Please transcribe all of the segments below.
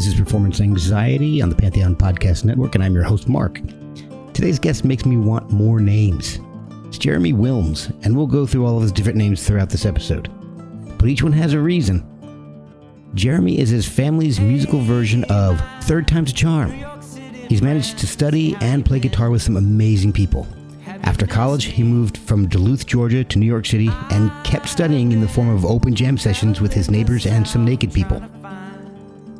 This is Performance Anxiety on the Pantheon Podcast Network, and I'm your host, Mark. Today's guest makes me want more names. It's Jeremy Wilms, and we'll go through all of his different names throughout this episode. But each one has a reason. Jeremy is his family's musical version of Third Time's a Charm. He's managed to study and play guitar with some amazing people. After college, he moved from Duluth, Georgia to New York City and kept studying in the form of open jam sessions with his neighbors and some naked people.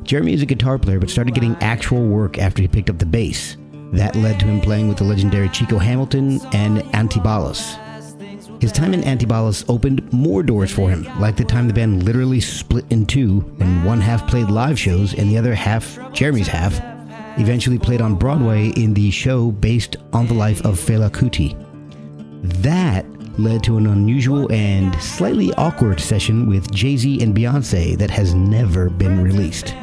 Jeremy is a guitar player but started getting actual work after he picked up the bass. That led to him playing with the legendary Chico Hamilton and Antibalas. His time in Antibalas opened more doors for him, like the time the band literally split in two when one half played live shows and the other half, Jeremy's half, eventually played on Broadway in the show based on the life of Fela Kuti. That led to an unusual and slightly awkward session with Jay-Z and Beyonce that has never been released.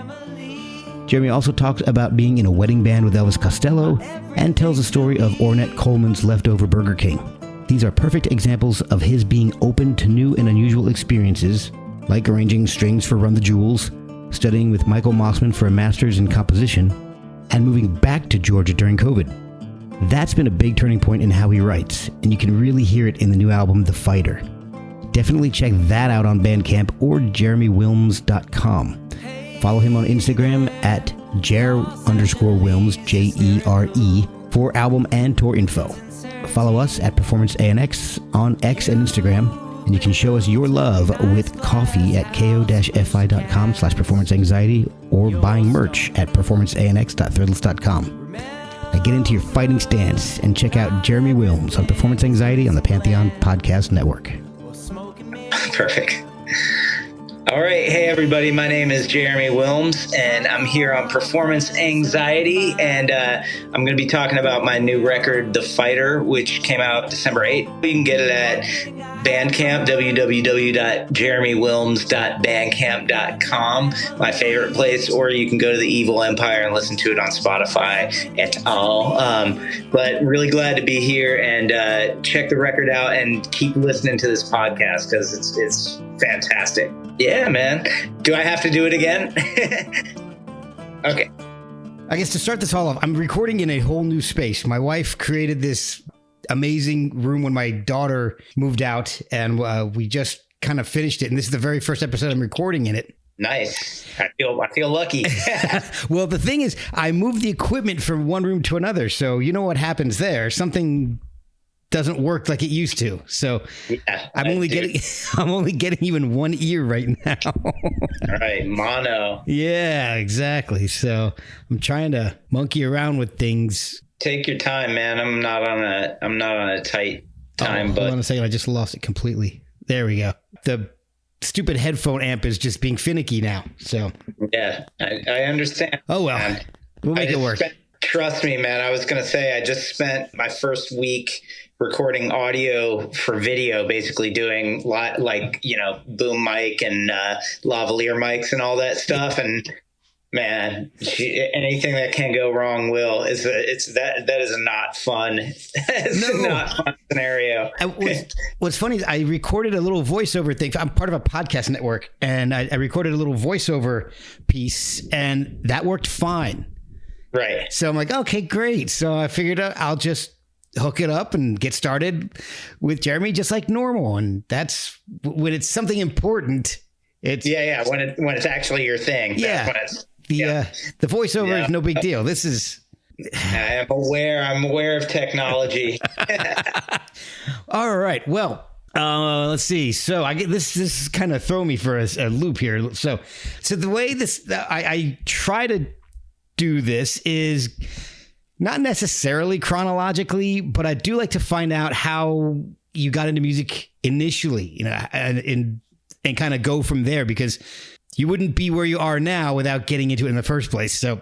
Jeremy also talks about being in a wedding band with Elvis Costello and tells the story of Ornette Coleman's leftover Burger King. These are perfect examples of his being open to new and unusual experiences, like arranging strings for Run the Jewels, studying with Michael Mossman for a master's in composition, and moving back to Georgia during COVID. That's been a big turning point in how he writes, and you can really hear it in the new album, The Fighter. Definitely check that out on Bandcamp or jeremywilms.com. Follow him on Instagram at jer_Wilms, Jere, for album and tour info. Follow us at Performance ANX on X and Instagram, and you can show us your love with coffee at ko-fi.com/performanceanxiety or buying merch at performanceanx.threadless.com. Now get into your fighting stance and check out Jeremy Wilms on Performance Anxiety on the Pantheon Podcast Network. Perfect. All right. Hey, everybody. My name is Jeremy Wilms, and I'm here on Performance Anxiety, and I'm going to be talking about my new record, The Fighter, which came out December 8th. You can get it at Bandcamp, www.jeremywilms.bandcamp.com, my favorite place, or you can go to the Evil Empire and listen to it on Spotify et al. But really glad to be here, and check the record out and keep listening to this podcast because it's fantastic. Yeah, man. Do I have to do it again? Okay. I guess to start this all off, I'm recording in a whole new space. My wife created this amazing room when my daughter moved out, and we just kind of finished it. And this is the very first episode I'm recording in it. Nice. I feel lucky. Well, the thing is, I moved the equipment from one room to another. So you know what happens there. Something doesn't work like it used to. So yeah, I'm only getting you in one ear right now. All right, mono. Yeah, exactly. So I'm trying to monkey around with things. Take your time, man. I'm not on a tight time, but hold on a second. I just lost it completely. There we go. The stupid headphone amp is just being finicky now. So yeah, I understand. Oh well, man. We'll make it work. Trust me, man. I was gonna say I just spent my first week recording audio for video, basically doing boom mic and lavalier mics and all that stuff. And man, anything that can go wrong will. That is a not fun. It's a not fun scenario. What's funny is I recorded a little voiceover thing. I'm part of a podcast network, and I recorded a little voiceover piece, and that worked fine. Right. So I'm like, okay, great. So I figured I'll just hook it up and get started with Jeremy just like normal. And that's when it's something important. It's when it's actually your thing. Yeah. The voiceover is no big deal. This is. I'm aware of technology. All right. Well, let's see. So I get this is kind of throw me for a loop here. So the way I try to do this is not necessarily chronologically, but I do like to find out how you got into music initially, and kind of go from there, because you wouldn't be where you are now without getting into it in the first place. So,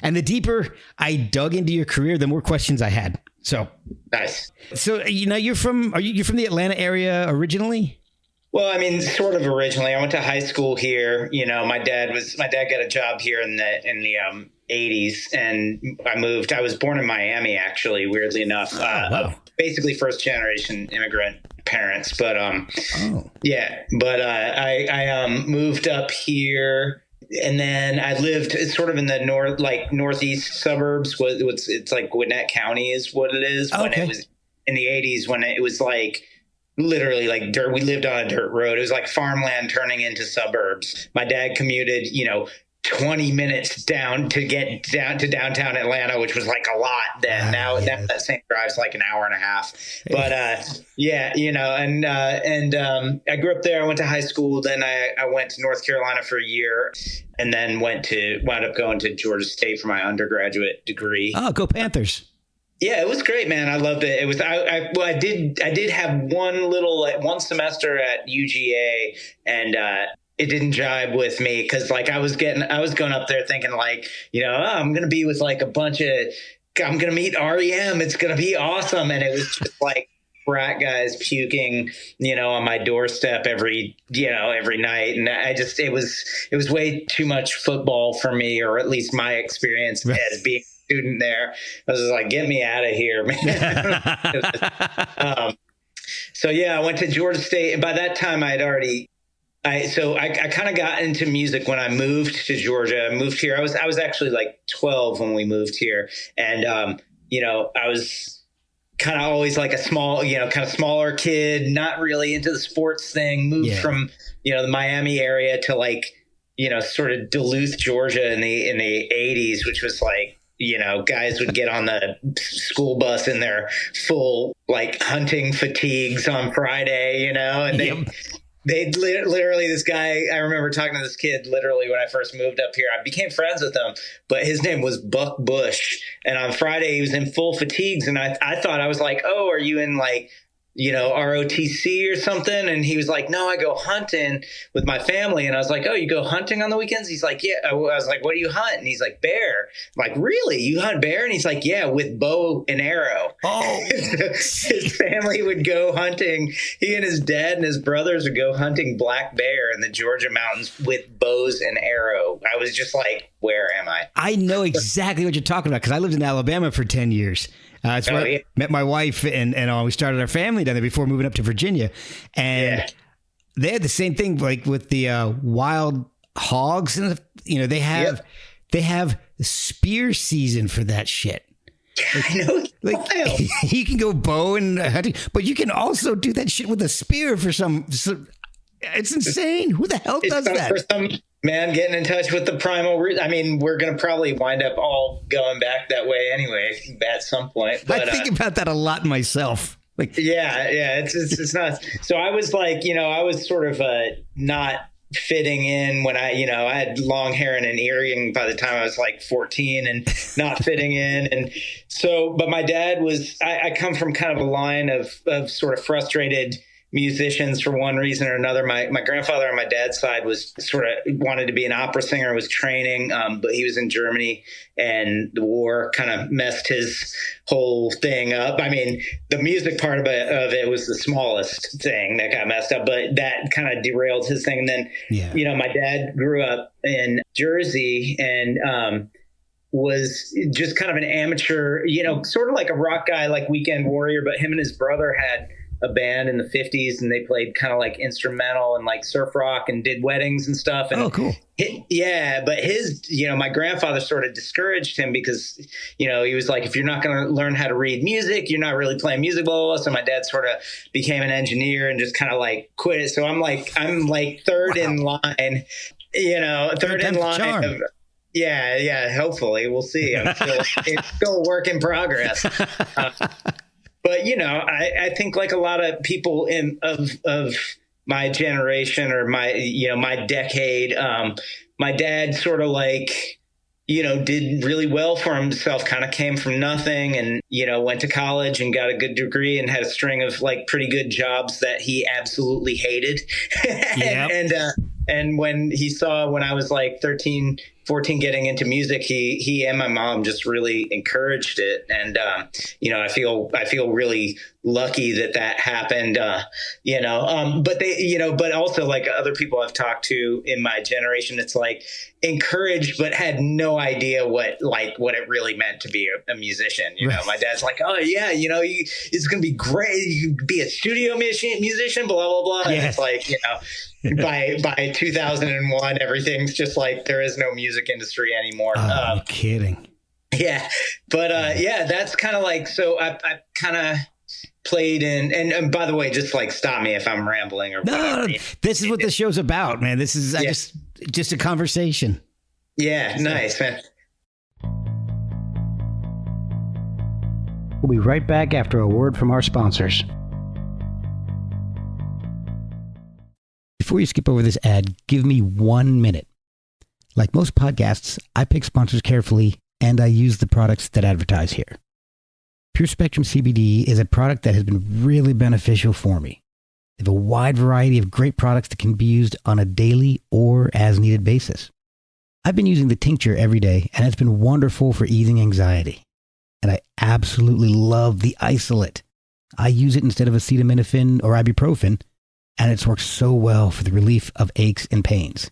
and the deeper I dug into your career, the more questions I had. So nice. So, you're from the Atlanta area originally? Well, I mean, sort of originally. I went to high school here. My dad got a job here in the 80s, and I moved. I was born in Miami, actually, weirdly enough. Wow. Basically first generation immigrant parents, but I moved up here And then I lived sort of in the northeast suburbs. It's like Gwinnett County is what it is. Okay. When it was in the 80s, when it was like literally like dirt. We lived on a dirt road. It was like farmland turning into suburbs. My dad commuted, 20 minutes down to get down to downtown Atlanta, which was like a lot then. Now that same drive's like an hour and a half. But I grew up there. I went to high school. Then I went to North Carolina for a year, and then wound up going to Georgia State for my undergraduate degree. Oh, go Panthers. Yeah, it was great, man. I loved it. It was I did have one semester at UGA, and it didn't jibe with me because like I was going up there thinking like, I'm going to be with like I'm going to meet REM. It's going to be awesome. And it was just like frat guys puking, on my doorstep every night. And it was way too much football for me, or at least my experience as being a student there. I was just like, get me out of here, man. So yeah, I went to Georgia State. And by that time I kind of got into music when I moved to Georgia. I moved here. I was actually like 12 when we moved here. And, I was kind of always like a small, kind of smaller kid, not really into the sports thing, moved from, the Miami area to like, sort of Duluth, Georgia in the 80s, which was like, guys would get on the school bus in their full like hunting fatigues on Friday, and they literally, this guy, I remember talking to this kid literally when I first moved up here. I became friends with him, but his name was Buck Bush. And on Friday, he was in full fatigues. And I thought, I was like, oh, are you in like, ROTC or something? And he was like, no, I go hunting with my family. And I was like, oh, you go hunting on the weekends? He's like, yeah. I was like, what do you hunt? And he's like, bear. I'm like, really? You hunt bear? And he's like, yeah, with bow and arrow. Oh, his family would go hunting. He and his dad and his brothers would go hunting black bear in the Georgia mountains with bows and arrow. I was just like, where am I? I know exactly what you're talking about because I lived in Alabama for 10 years. It's where I met my wife and we started our family down there before moving up to Virginia. And they had the same thing like with the wild hogs. And, they have spear season for that shit. I know. Like you can go bow and hunting, but you can also do that shit with a spear for some it's insane. Who the hell does that? For some man getting in touch with the primal root. I mean, we're going to probably wind up all going back that way anyway at some point. But, I think about that a lot myself. Like, it's not. So I was like, I was sort of not fitting in when I had long hair and an earring by the time I was like 14 and not fitting in. And so, but my dad was, I come from kind of a line of sort of frustrated musicians for one reason or another. My grandfather on my dad's side was sort of wanted to be an opera singer, was training, but he was in Germany and the war kind of messed his whole thing up. I mean, the music part of it was the smallest thing that got messed up, but that kind of derailed his thing. And then, my dad grew up in Jersey and, was just kind of an amateur, sort of like a rock guy, like Weekend Warrior, but him and his brother had a band in the 50s and they played kind of like instrumental and like surf rock and did weddings and stuff. And cool. But his, my grandfather sort of discouraged him because, he was like, if you're not going to learn how to read music, you're not really playing music, blah, blah, blah. So my dad sort of became an engineer and just kind of like quit it. So I'm like third in line, third in line. Hopefully we'll see. It's still a work in progress. But, I think like a lot of people of my generation or my decade, my dad sort of like, did really well for himself, kind of came from nothing and, went to college and got a good degree and had a string of like pretty good jobs that he absolutely hated. And when I was like 13, 14 getting into music, he and my mom just really encouraged it. And, I feel really lucky that happened, but also like other people I've talked to in my generation, it's like encouraged, but had no idea what it really meant to be a musician. My dad's like, oh yeah, it's going to be great. You can be a studio musician, blah, blah, blah. And it's like, by 2001, everything's just like, there is no music industry anymore. Oh, I'm kidding. Yeah. But, that's kind of like, so I kind of played in, and by the way, just like stop me if I'm rambling or whatever. No, this is what the show's about, man. This is just a conversation. Yeah. Nice, man. We'll be right back after a word from our sponsors. Before you skip over this ad, give me 1 minute. Like most podcasts, I pick sponsors carefully and I use the products that advertise here. Pure Spectrum CBD is a product that has been really beneficial for me. They have a wide variety of great products that can be used on a daily or as needed basis. I've been using the tincture every day and it's been wonderful for easing anxiety. And I absolutely love the isolate. I use it instead of acetaminophen or ibuprofen, and it's worked so well for the relief of aches and pains.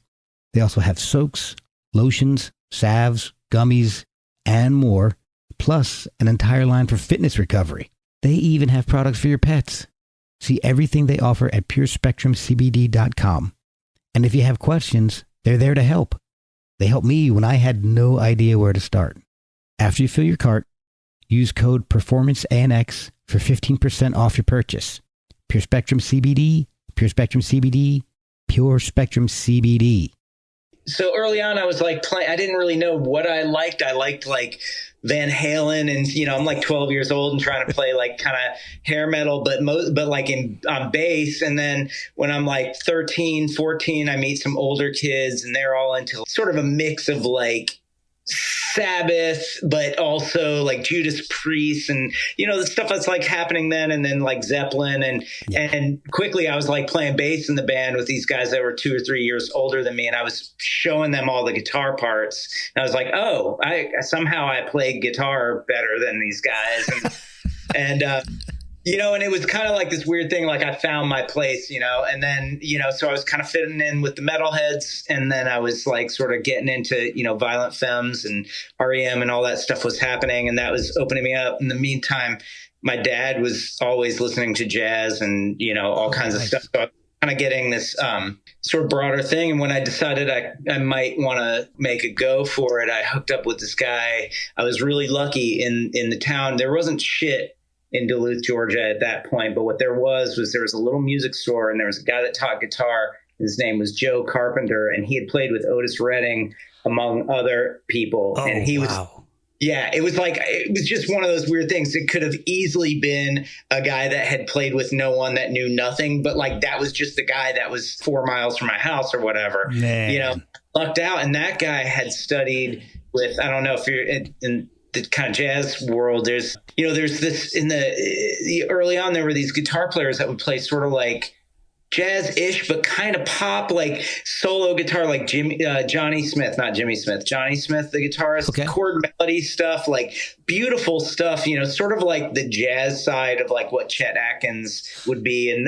They also have soaks, lotions, salves, gummies, and more, plus an entire line for fitness recovery. They even have products for your pets. See everything they offer at purespectrumcbd.com. And if you have questions, they're there to help. They helped me when I had no idea where to start. After you fill your cart, use code PERFORMANCEANX for 15% off your purchase. Pure Spectrum CBD, Pure Spectrum CBD, Pure Spectrum CBD. So early on, I was like playing. I didn't really know what I liked. I liked like Van Halen, and I'm like 12 years old and trying to play like kind of hair metal, but like on bass. And then when I'm like 13, 14, I meet some older kids, and they're all into sort of a mix of like Sabbath, but also like Judas Priest and, the stuff that's like happening then, and then like Zeppelin. And quickly I was like playing bass in the band with these guys that were 2 or 3 years older than me. And I was showing them all the guitar parts. And I was like, oh, I played guitar better than these guys. And it was kind of like this weird thing, like I found my place, and then, so I was kind of fitting in with the metalheads, and then I was like sort of getting into, Violent Femmes and REM and all that stuff was happening, and that was opening me up. In the meantime, my dad was always listening to jazz and, all kinds of stuff. So I was kind of getting this sort of broader thing. And when I decided I might want to make a go for it, I hooked up with this guy. I was really lucky in the town. There wasn't shit in Duluth, Georgia at that point. But what there was a little music store, and there was a guy that taught guitar. His name was Joe Carpenter, and he had played with Otis Redding, among other people. Oh, and he wow. It was just one of those weird things. It could have easily been a guy that had played with no one that knew nothing, but like that was just the guy that was 4 miles from my house or whatever. Man. Lucked out. And that guy had studied with, I don't know if you're in the kind of jazz world, there's this in the early on, there were these guitar players that would play sort of like jazz-ish, but kind of pop, like solo guitar, like Johnny Smith, not Jimmy Smith, Johnny Smith, the guitarist, okay. Chord melody stuff, like beautiful stuff, sort of like the jazz side of like what Chet Atkins would be, and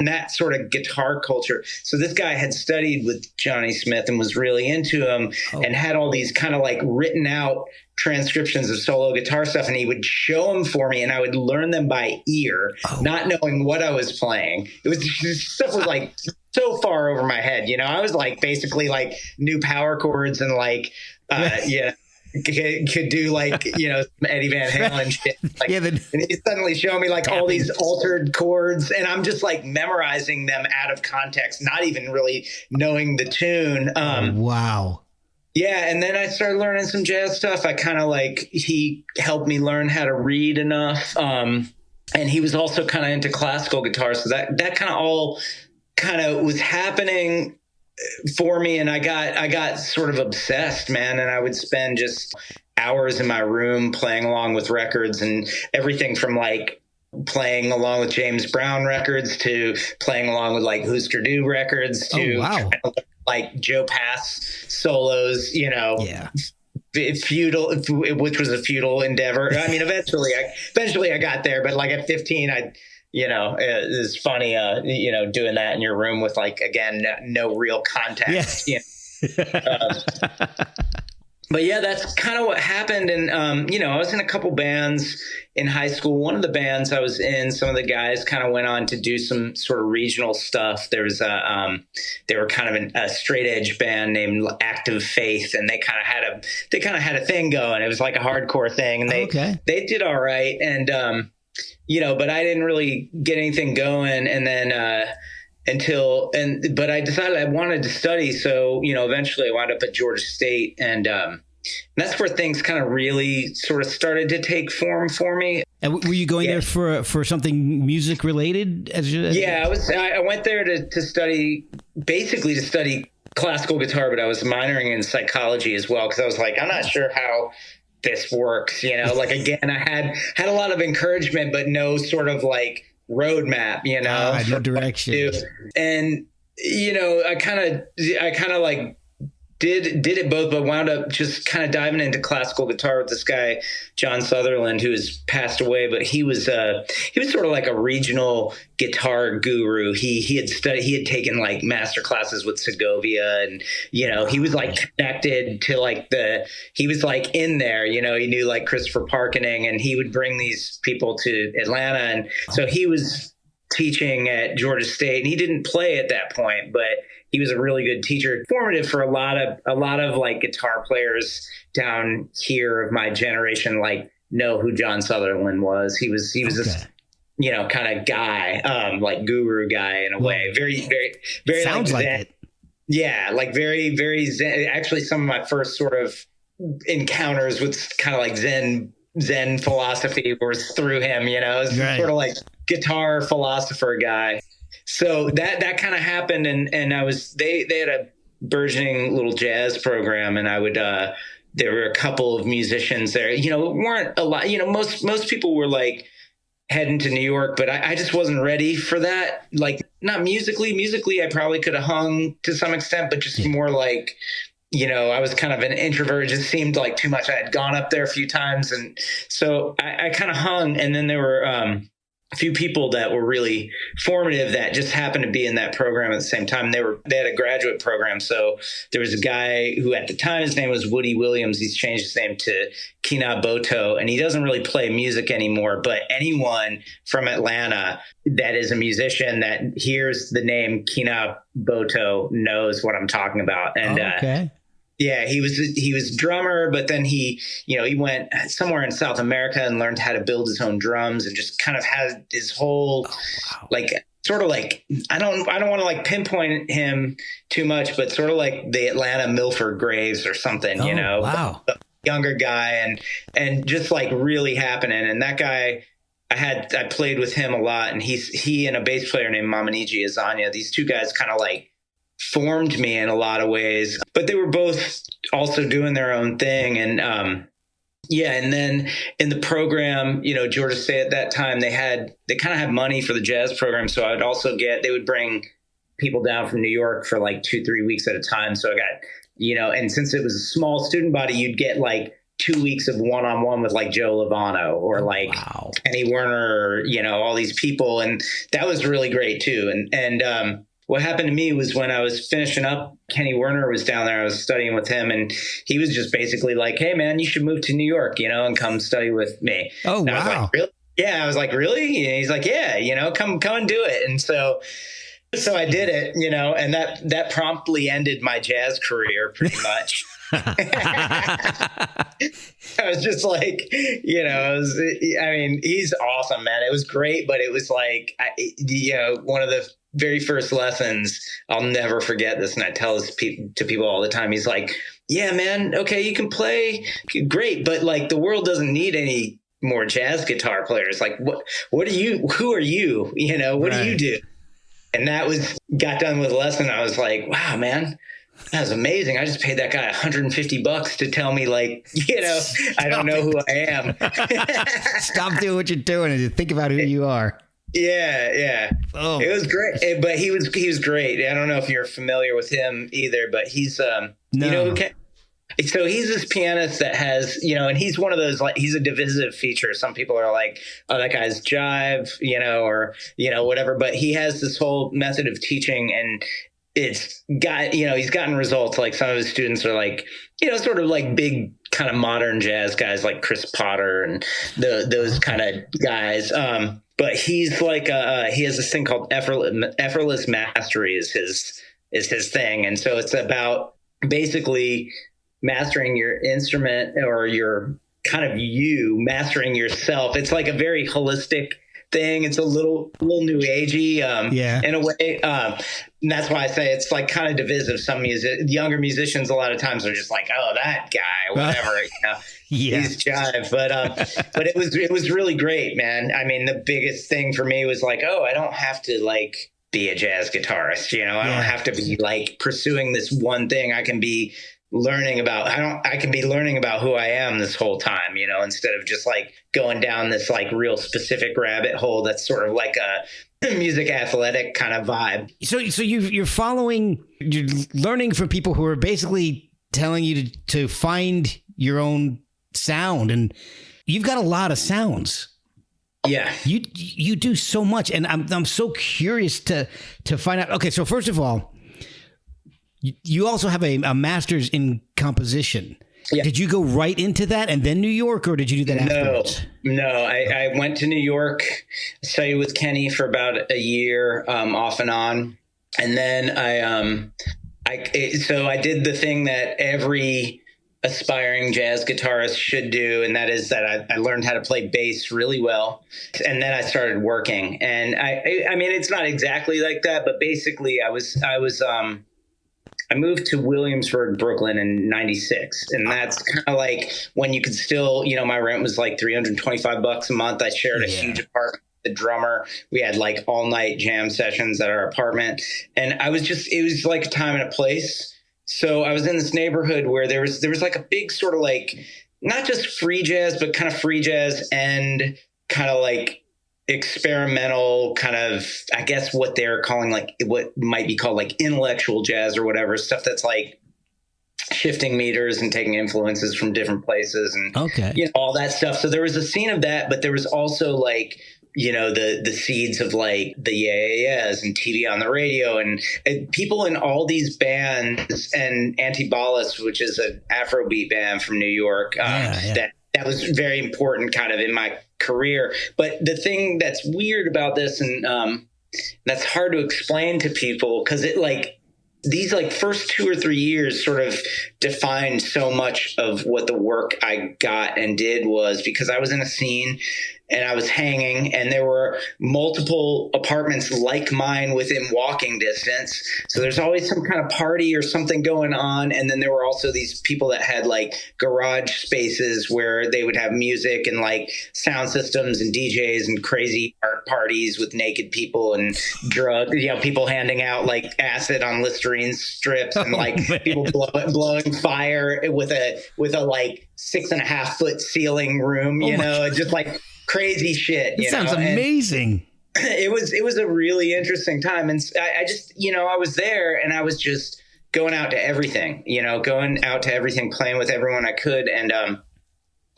that sort of guitar culture. So this guy had studied with Johnny Smith and was really into him, and had all these kind of like written out transcriptions of solo guitar stuff, and he would show them for me, and I would learn them by ear, not knowing what I was playing. It was stuff was like so far over my head, I was like basically like new power chords and like could do like Eddie Van Halen shit, like, and he suddenly showed me like all these altered chords, and I'm just like memorizing them out of context, not even really knowing the tune. Wow. Yeah, and then I started learning some jazz stuff. I kind of like, he helped me learn how to read enough. And he was also kind of into classical guitar. So that kind of all kind of was happening for me. And I got sort of obsessed, man. And I would spend just hours in my room playing along with records, and everything from like playing along with James Brown records to playing along with like Husker Du records to like Joe Pass solos, Yeah. futile, which was a futile endeavor. I mean, eventually I got there, but like at 15, it's funny, doing that in your room with like, again, no real context. Yeah. But yeah, that's kind of what happened. And, I was in a couple bands in high school. One of the bands I was in, some of the guys kind of went on to do some sort of regional stuff. There was they were kind of a straight edge band named Active Faith, and they kind of had a thing going. It was like a hardcore thing, and they did all right. And, but I didn't really get anything going. And then, but I decided I wanted to study. So, eventually I wound up at Georgia State, and that's where things kind of really sort of started to take form for me. And were you going there for something music related? I went there to study, basically to study classical guitar, but I was minoring in psychology as well. Cause I was like, I'm not sure how this works. Like, again, I had a lot of encouragement, but no sort of like roadmap, no direction. And I kind of like did it both, but wound up just kind of diving into classical guitar with this guy John Sutherland, who has passed away, but he was sort of like a regional guitar guru. He had taken like master classes with Segovia, and he was like connected to like he was like in there, he knew like Christopher Parkening, and he would bring these people to Atlanta, and so he was teaching at Georgia State, and he didn't play at that point, but he was a really good teacher, formative for a lot of like guitar players down here of my generation, like know who John Sutherland was. He was this, kind of guy, like guru guy in a way. Very, very, very sounds like Zen. it. Yeah. Like very, very Zen. Actually, some of my first sort of encounters with kind of like Zen philosophy was through him, sort of like guitar philosopher guy. So that kind of happened, and they had a burgeoning little jazz program, and I would there were a couple of musicians there. Weren't a lot. Most people were like heading to New York, but I just wasn't ready for that. Like, not musically. Musically, I probably could have hung to some extent, but just more like, I was kind of an introvert. It just seemed like too much. I had gone up there a few times, and so I kind of hung. And then there were a few people that were really formative that just happened to be in that program at the same time. They had a graduate program. So there was a guy who at the time, his name was Woody Williams. He's changed his name to Kina Boto, and he doesn't really play music anymore, but anyone from Atlanta that is a musician that hears the name Kina Boto knows what I'm talking about. And, okay. Yeah, he was drummer, but then he went somewhere in South America and learned how to build his own drums, and just kind of had his whole like sort of like, I don't want to like pinpoint him too much, but sort of like the Atlanta Milford Graves or something, Wow. A younger guy, and just like really happening. And that guy, I played with him a lot, and he and a bass player named Mamaniji Azania, these two guys kind of like formed me in a lot of ways, but they were both also doing their own thing. And and then in the program, Georgia State at that time, they kind of had money for the jazz program. So they would bring people down from New York for like 2-3 weeks at a time. So I got, and since it was a small student body, you'd get like 2 weeks of one-on-one with like Joe Lovano or like Kenny Werner, all these people. And that was really great too. And what happened to me was when I was finishing up, Kenny Werner was down there. I was studying with him, and he was just basically like, "Hey, man, you should move to New York, and come study with me." Oh, and wow! I was like, really? Yeah, I was like, really? And he's like, "Yeah, come and do it." And so I did it, and that promptly ended my jazz career pretty much. I was just like, he's awesome, man. It was great, but it was like, one of the very first lessons, I'll never forget this, and I tell this to people all the time. He's like, "Yeah, man, okay, you can play great, but like the world doesn't need any more jazz guitar players. Like, what are you? Who are you? What do you do?" And got done with a lesson. I was like, "Wow, man, that was amazing. I just paid that guy $150 to tell me, like, I don't know who I am." Stop doing what you're doing and think about who you are. Yeah. Oh, it was great. But he was great. I don't know if you're familiar with him either, but he's no. you know who so he's this pianist that has, and he's one of those, like, he's a divisive feature. Some people are like, oh, that guy's jive, or, whatever. But he has this whole method of teaching, and it's got, he's gotten results. Like, some of his students are like, sort of like big kind of modern jazz guys like Chris Potter and those kind of guys. But he's like, he has this thing called effortless mastery is his thing. And so it's about basically mastering your instrument, or your kind of mastering yourself. It's like a very holistic thing. It's a little new agey, in a way. And that's why I say it's like kind of divisive. Some younger musicians a lot of times are just like, oh, that guy, whatever, he's jive. But it was really great, man. I mean, the biggest thing for me was like, oh, I don't have to like be a jazz guitarist. I don't have to be like pursuing this one thing. I can be learning about who I am this whole time, instead of just like going down this like real specific rabbit hole that's sort of like a music athletic kind of vibe. So you're learning from people who are basically telling you to find your own sound, and you've got a lot of sounds. Yeah, you do so much, and I'm so curious to find out. Okay, so first of all, you also have a master's in composition. Yeah. Did you go right into that and then New York, or did you do that afterwards? No. I went to New York, studied with Kenny for about a year, off and on. And then I did the thing that every aspiring jazz guitarist should do. And that is that I learned how to play bass really well. And then I started working. And I mean, it's not exactly like that, but basically I moved to Williamsburg, Brooklyn in 96. And that's kind of like when you could still, my rent was like $325 a month. I shared a huge apartment with the drummer. We had like all night jam sessions at our apartment. And it was like a time and a place. So I was in this neighborhood where there was like a big sort of like, not just free jazz, but kind of free jazz and kind of like experimental kind of, I guess what they're calling like what might be called like intellectual jazz or whatever, stuff that's like shifting meters and taking influences from different places and all that stuff. So there was a scene of that, but there was also like, the seeds of like the yeah-yeah-yeahs and TV on the radio and people in all these bands, and Antibalas, which is an Afrobeat band from New York, that was very important kind of in my career. But the thing that's weird about this, and that's hard to explain to people, because it like these like first 2 or 3 years sort of defined so much of what the work I got and did was, because I was in a scene and I was hanging, and there were multiple apartments like mine within walking distance. So there's always some kind of party or something going on. And then there were also these people that had like garage spaces where they would have music and like sound systems and DJs and crazy art parties with naked people and drugs, people handing out like acid on Listerine strips and like people blowing fire with a like 6.5 foot ceiling room, just like crazy shit. It sounds amazing. And it was a really interesting time. And I just, I was there and I was just going out to everything, playing with everyone I could. And, a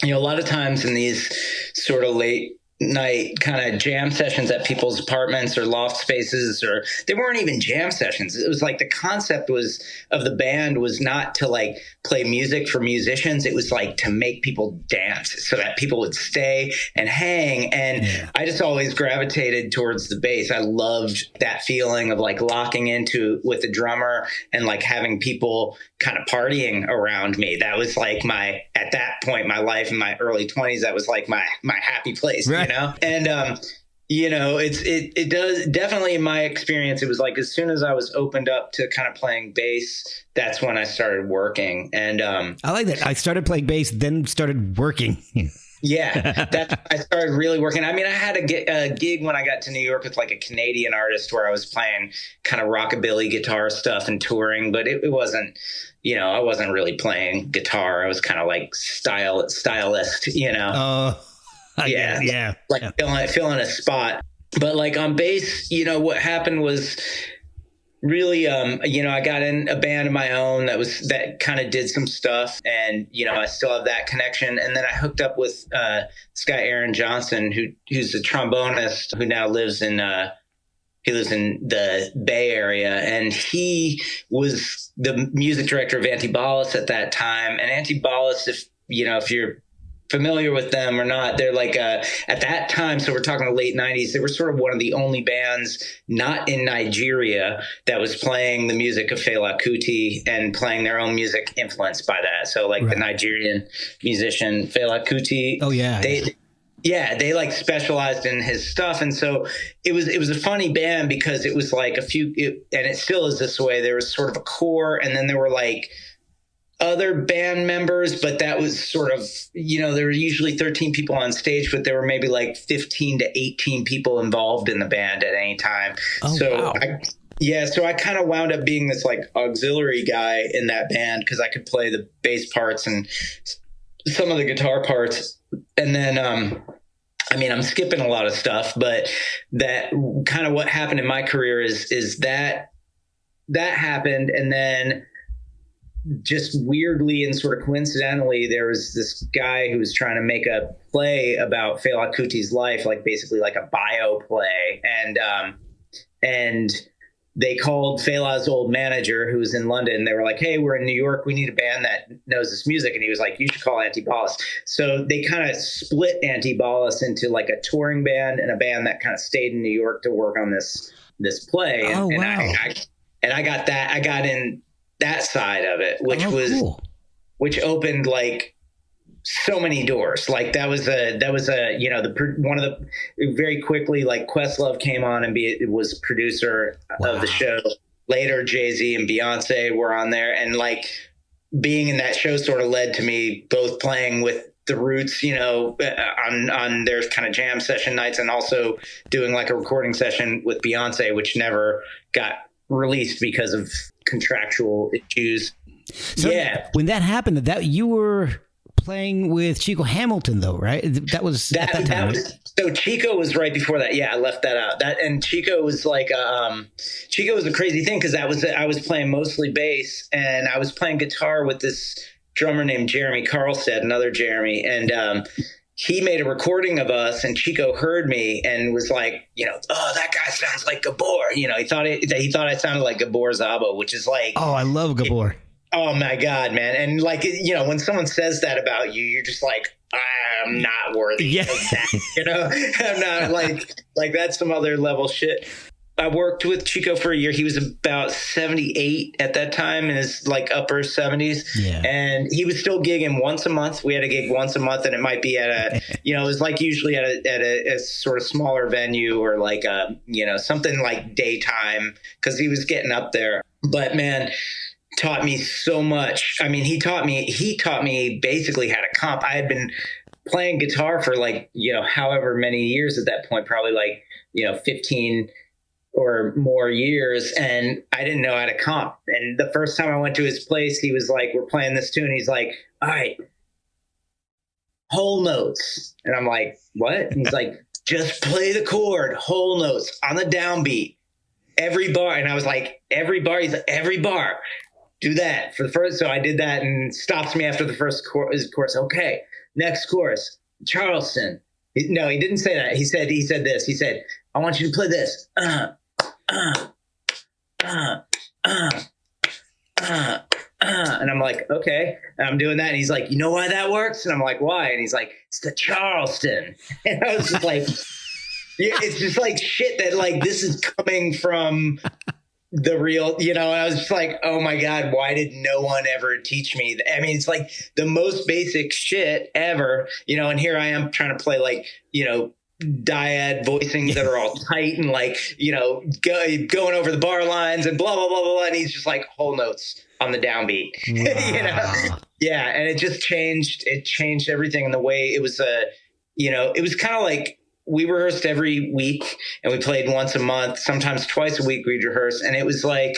lot of times in these sort of late night kind of jam sessions at people's apartments or loft spaces, or they weren't even jam sessions. It was like the concept of the band was not to like play music for musicians. It was like to make people dance so that people would stay and hang. And I just always gravitated towards the bass. I loved that feeling of like locking into with the drummer and like having people kind of partying around me. That was like at that point, my life in my early 20s, that was like my happy place, right. And, it does definitely in my experience. It was like, as soon as I was opened up to kind of playing bass, that's when I started working. And, I like that. I started playing bass, then started working. I started really working. I mean, I had a gig when I got to New York with like a Canadian artist where I was playing kind of rockabilly guitar stuff and touring, but it wasn't, I wasn't really playing guitar. I was kind of like stylist, Yeah. Like filling a spot. But like on bass, what happened was really, I got in a band of my own that kind of did some stuff, and I still have that connection. And then I hooked up with this guy Aaron Johnson, who's a trombonist who now lives in the Bay Area, and he was the music director of Antibalas at that time. And Antibalas, if you're familiar with them or not, they're like at that time, so we're talking the late 90s, they were sort of one of the only bands not in Nigeria that was playing the music of Fela Kuti and playing their own music influenced by that. So like the Nigerian musician Fela Kuti, they like specialized in his stuff. And so it was a funny band because it was like and it still is this way. There was sort of a core, and then there were like other band members, but that was sort of, there were usually 13 people on stage, but there were maybe like 15 to 18 people involved in the band at any time. So I kind of wound up being this like auxiliary guy in that band because I could play the bass parts and some of the guitar parts. And then, I'm skipping a lot of stuff, but that kind of what happened in my career is that happened. And then just weirdly and sort of coincidentally, there was this guy who was trying to make a play about Fela Kuti's life, like basically like a bio play. And they called Fela's old manager, who was in London. They were like, hey, we're in New York. We need a band that knows this music. And he was like, you should call Antibalas. So they kind of split Antibalas into like a touring band and a band that kind of stayed in New York to work on this play. And I got that. I got in that side of it, which opened like so many doors. Like that was one of the very quickly, like Questlove came on and was producer of the show. Later, Jay-Z and Beyonce were on there, and like being in that show sort of led to me both playing with the Roots, on their kind of jam session nights, and also doing like a recording session with Beyonce, which never got released because of contractual issues. So when that happened, that you were playing with Chico Hamilton, though, right? That was at that time. So Chico was right before that. Yeah, I left that out. And Chico was like, Chico was a crazy thing because I was playing mostly bass, and I was playing guitar with this drummer named Jeremy Carlstead, another Jeremy, and he made a recording of us, and Chico heard me and was like, oh, that guy sounds like Gabor. He thought I sounded like Gabor Szabo, which is like, oh, I love Gabor. Oh my God, man. And like, when someone says that about you, you're just like, I'm not worthy of that. I'm not like that's some other level shit. I worked with Chico for a year. He was about 78 at that time, in his like upper 70s. Yeah. And he was still gigging once a month. We had a gig once a month, and it might be at a, it was like usually at a sort of smaller venue, or like something like daytime, because he was getting up there. But man, taught me so much. I mean, he taught me basically how to comp. I had been playing guitar for like, however many years at that point, probably like, 15 or more years, and I didn't know how to comp. And the first time I went to his place, he was like, we're playing this tune. He's like, all right, whole notes. And I'm like, what? And he's like, just play the chord, whole notes on the downbeat, every bar. And I was like, every bar? He's like, every bar. Do that for the first. So I did that, and stops me after the first chorus. Okay, next chorus, Charleston. No, he didn't say that. He said this. He said, I want you to play this. And I'm like, okay. And I'm doing that. And he's like, you know why that works? And I'm like, why? And he's like, it's the Charleston. And I was just like, yeah, it's just like shit that like, this is coming from the real, and I was just like, oh my God, why did no one ever teach me? I mean, it's like the most basic shit ever, and here I am trying to play like, dyad voicings that are all tight and like, going over the bar lines and blah, blah, blah, blah. And he's just like whole notes on the downbeat, wow. Yeah. And it just changed everything in the way it was, it was kind of like, we rehearsed every week, and we played once a month, sometimes twice a week we'd rehearse. And it was like,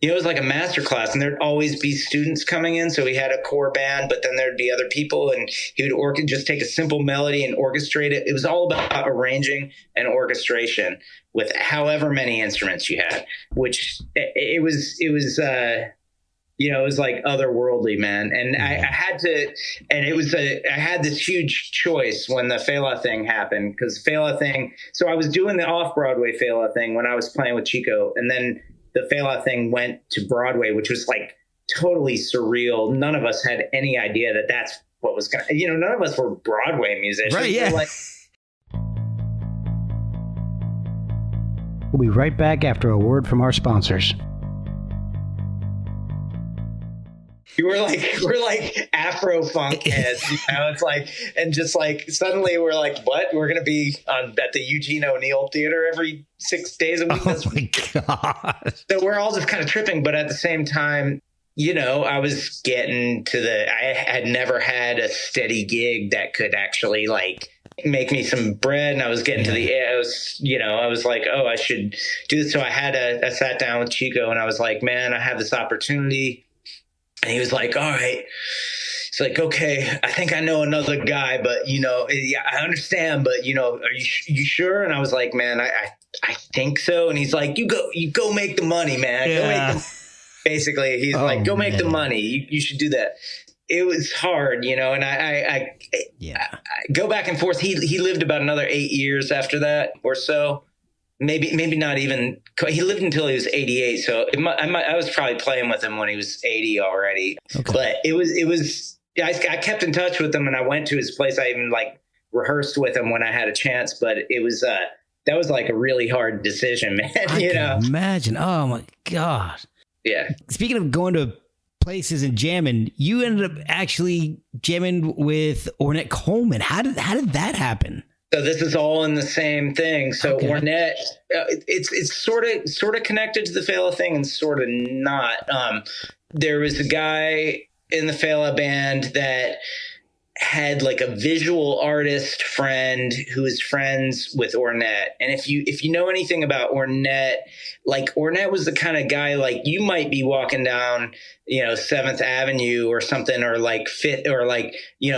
it was like a master class, and there'd always be students coming in. So he had a core band, but then there'd be other people, and he would just take a simple melody and orchestrate it. It was all about arranging and orchestration with however many instruments you had, which it was it was like otherworldly, man. And I had to, and I had this huge choice when the Fela thing happened, because Fela thing. So I was doing the off-Broadway Fela thing when I was playing with Chico, and then the Fela thing went to Broadway, which was like totally surreal. None of us had any idea that that's what was going to, none of us were Broadway musicians. Right, yeah. Like, we'll be right back after a word from our sponsors. we're like Afro funk heads, It's like, and just like suddenly we're like, what? We're gonna be at the Eugene O'Neill Theater every 6 days a week. Oh my God! So we're all just kind of tripping, but at the same time, I was getting to I had never had a steady gig that could actually like make me some bread, and I was getting to I was like, oh, I should do this. So I sat down with Chico, and I was like, man, I have this opportunity. And he was like, all right. He's like, okay, I think I know another guy, but, I understand, but, are you sure? And I was like, man, I think so. And he's like, you go make the money, man. Yeah. Basically, he's like, go make the money. You should do that. It was hard, and I go back and forth. He lived about another 8 years after that or so. Maybe not even. He lived until he was 88, so I was probably playing with him when he was 80 already. Okay. But it was. I kept in touch with him, and I went to his place. I even like rehearsed with him when I had a chance. But it was that was like a really hard decision, man. I can imagine. Oh my God. Yeah. Speaking of going to places and jamming, you ended up actually jamming with Ornette Coleman. How did that happen? So this is all in the same thing. So okay. Ornette, it's sort of connected to the Fela thing and sort of not. There was a guy in the Fela band that had like a visual artist friend who was friends with Ornette. And if you know anything about Ornette, like Ornette was the kind of guy, like you might be walking down, 7th Avenue or something, or like Fifth, or like,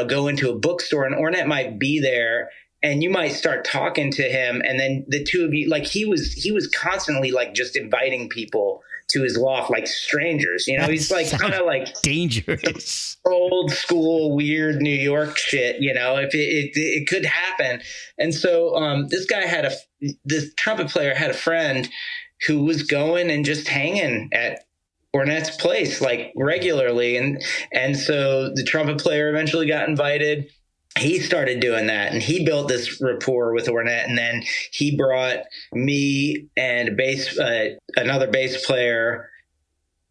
go into a bookstore, and Ornette might be there. And you might start talking to him, and then the two of you, like he was constantly like just inviting people to his loft, like strangers. He's like kind of like dangerous, old school, weird New York shit. If it could happen. And so this guy this trumpet player had a friend who was going and just hanging at Ornette's place like regularly, and so the trumpet player eventually got invited. He started doing that, and he built this rapport with Ornette, and then he brought me and another bass player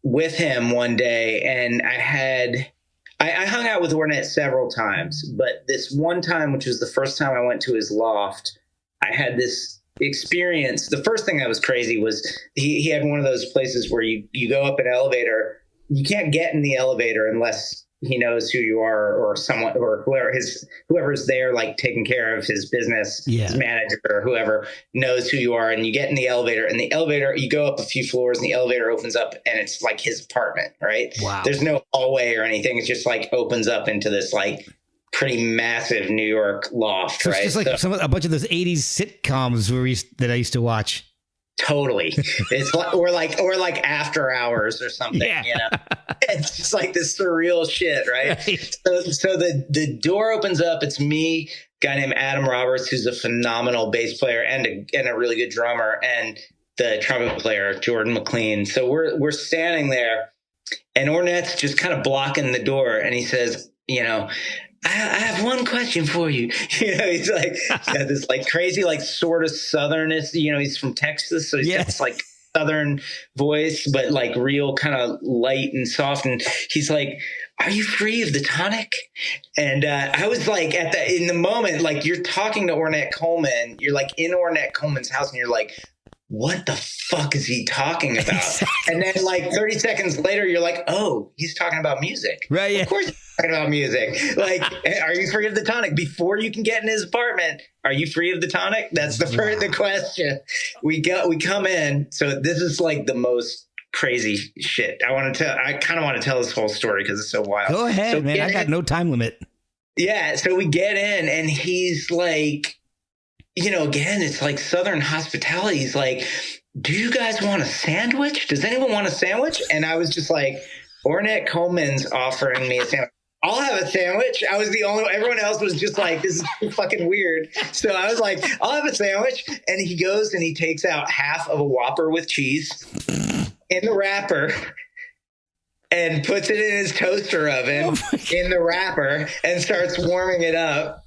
with him one day, and I hung out with Ornette several times, but this one time, which was the first time I went to his loft, I had this experience. The first thing that was crazy was he had one of those places where you go up an elevator. You can't get in the elevator unless he knows who you are, or someone, or whoever's there, like taking care of his business, his manager or whoever knows who you are. And you get in the elevator, and you go up a few floors, and the elevator opens up, and it's like his apartment, right? Wow. There's no hallway or anything. It's just like opens up into this like pretty massive New York loft, so right? It's just like a bunch of those 80s sitcoms that I used to watch. Totally. It's like, or like After Hours or something, It's just like this surreal shit, right? So the door opens up. It's me, a guy named Adam Roberts, who's a phenomenal bass player and a really good drummer, and the trumpet player, Jordan McLean. So we're standing there, and Ornette's just kind of blocking the door, and he says, I have one question for you. He's like, he's got this like crazy, like sort of Southernist, he's from Texas. So he's got this like Southern voice, but like real kind of light and soft. And he's like, are you free of the tonic? And I was like, in the moment, like you're talking to Ornette Coleman, you're like in Ornette Coleman's house, and you're like, what the fuck is he talking about? And then like 30 seconds later, you're like, oh, he's talking about music. Right. Yeah. Of course he's talking about music. Like, are you free of the tonic? Before you can get in his apartment, are you free of the tonic? That's the question. We come in. So this is like the most crazy shit. I kind of want to tell this whole story because it's so wild. Go ahead, so man. I got no time limit. Yeah. So we get in and he's like, again, it's like Southern hospitality. He's like, do you guys want a sandwich? Does anyone want a sandwich? And I was just like, Ornette Coleman's offering me a sandwich. I'll have a sandwich. I was the only one. Everyone else was just like, this is fucking weird. So I was like, I'll have a sandwich. And he goes and he takes out half of a Whopper with cheese in the wrapper and puts it in his toaster oven in the wrapper and starts warming it up.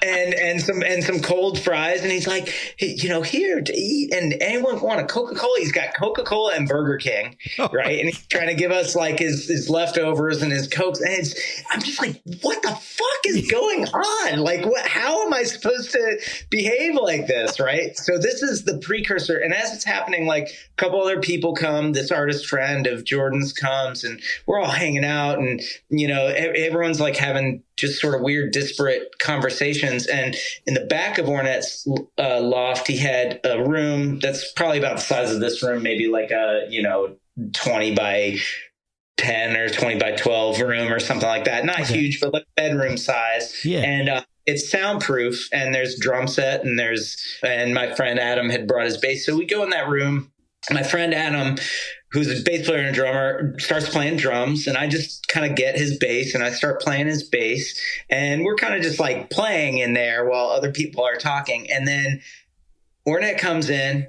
And some cold fries, and he's like, hey, here to eat, and anyone want a Coca-Cola? He's got Coca-Cola and Burger King, right? And he's trying to give us like his leftovers and his Cokes, and I'm just like, what the fuck is going on? Like, how am I supposed to behave like this, right? So this is the precursor, and as it's happening, like a couple other people come, this artist friend of Jordan's comes, and we're all hanging out, and everyone's like having just sort of weird, disparate conversations. And in the back of Ornette's loft, he had a room that's probably about the size of this room, maybe like a, 20 by 10 or 20 by 12 room or something like that. Not huge, but like bedroom size. Yeah. And it's soundproof, and there's drum set, and my friend Adam had brought his bass. So we go in that room. My friend Adam, who's a bass player and a drummer, starts playing drums, and I just kind of get his bass and I start playing his bass, and we're kind of just like playing in there while other people are talking. And then Ornette comes in,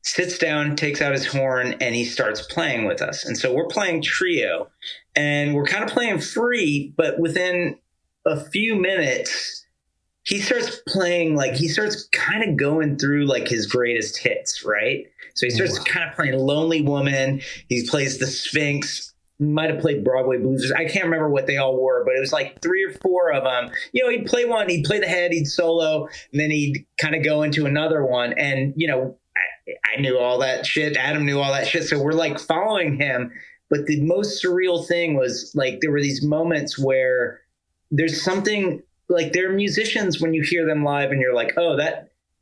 sits down, takes out his horn, and he starts playing with us. And so we're playing trio, and we're kind of playing free, but within a few minutes, he starts playing, like he starts kind of going through like his greatest hits, right? So he starts kind of playing Lonely Woman. He plays the Sphinx, might have played Broadway blues. I can't remember what they all were, but it was like 3 or 4 of them. He'd play one, he'd play the head, he'd solo, and then he'd kind of go into another one. And, I knew all that shit. Adam knew all that shit. So we're like following him. But the most surreal thing was like, there were these moments where there's something like, they're musicians when you hear them live and you're like, oh,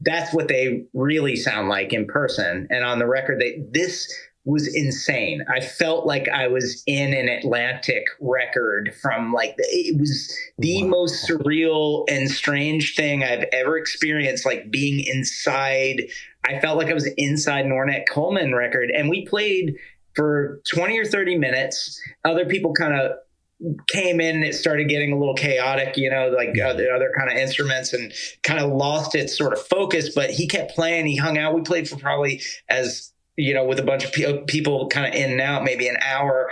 that's what they really sound like in person. And on the record, this was insane. I felt like I was in an Atlantic record from like, it was the most surreal and strange thing I've ever experienced, like being inside. I felt like I was inside an Ornette Coleman record, and we played for 20 or 30 minutes. Other people kind of came in and it started getting a little chaotic, like other kind of instruments, and kind of lost its sort of focus, but he kept playing. He hung out. We played for probably with a bunch of people kind of in and out, maybe an hour.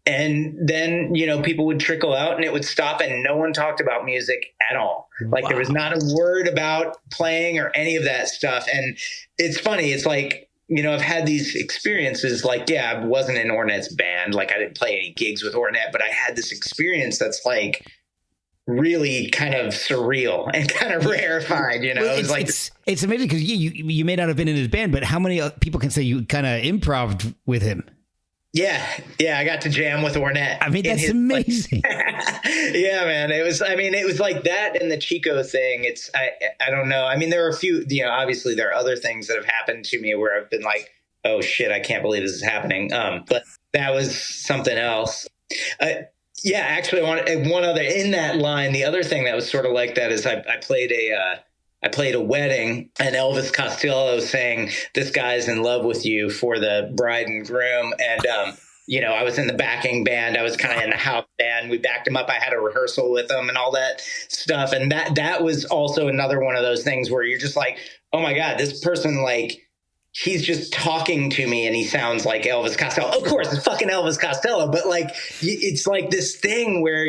And then, people would trickle out and it would stop, and no one talked about music at all. Like there was not a word about playing or any of that stuff. And it's funny. It's like, I've had these experiences like, I wasn't in Ornette's band. Like I didn't play any gigs with Ornette, but I had this experience that's like really kind of surreal and kind of rarefied, Well, it's amazing because you may not have been in his band, but how many people can say you kind of improv'd with him? Yeah, I got to jam with Ornette. I mean, that's amazing. Yeah, man. It was like that and the Chico thing. I don't know. I mean, there are a few, obviously there are other things that have happened to me where I've been like, oh shit, I can't believe this is happening. But that was something else. Actually, I wanted one other in that line. The other thing that was sort of like that is I played a wedding, and Elvis Costello sang "This Guy's in Love with You" for the bride and groom. And, I was in the backing band. I was kind of in the house band. We backed him up. I had a rehearsal with him and all that stuff. And that was also another one of those things where you're just like, oh my God, this person, like, he's just talking to me and he sounds like Elvis Costello. Of course, it's fucking Elvis Costello, but like, it's like this thing where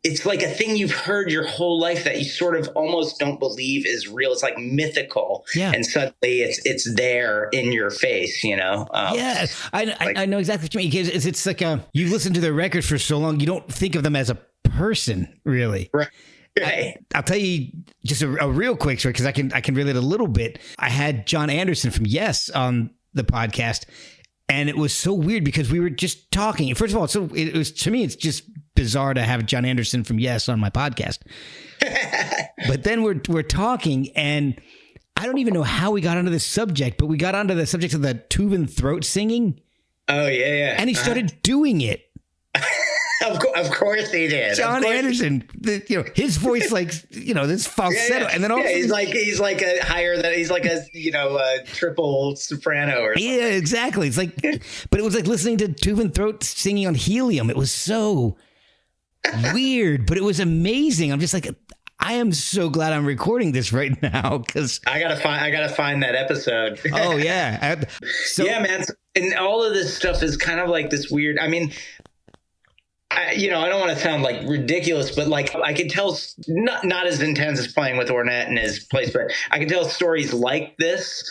it's like a thing you've heard your whole life that you sort of almost don't believe is real. It's like mythical. Yeah. And suddenly it's there in your face, Yeah, I know exactly what you mean. Because it's like you listen to their records for so long, you don't think of them as a person, really. Right. Right. I'll tell you just a real quick story because I can relate a little bit. I had John Anderson from Yes on the podcast, and it was so weird because we were just talking. First of all, it was, to me, it's just bizarre to have John Anderson from Yes on my podcast. But then we're talking, and I don't even know how we got onto this subject, but we got onto the subject of the Tuvan throat singing. Oh, yeah. And he started doing it. Of course he did. John Anderson, his voice, like, this falsetto, and then all he's like a higher than he's like a a triple soprano or something. Yeah, exactly. It's like, but it was like listening to Tuvan throat singing on helium. It was so weird, but it was amazing. I'm just like, I am so glad I'm recording this right now because I gotta find that episode. Oh yeah, yeah, man. And all of this stuff is kind of like this weird. I mean. I don't want to sound like ridiculous, but like I could tell not as intense as playing with Ornette in his place, but I can tell stories like this,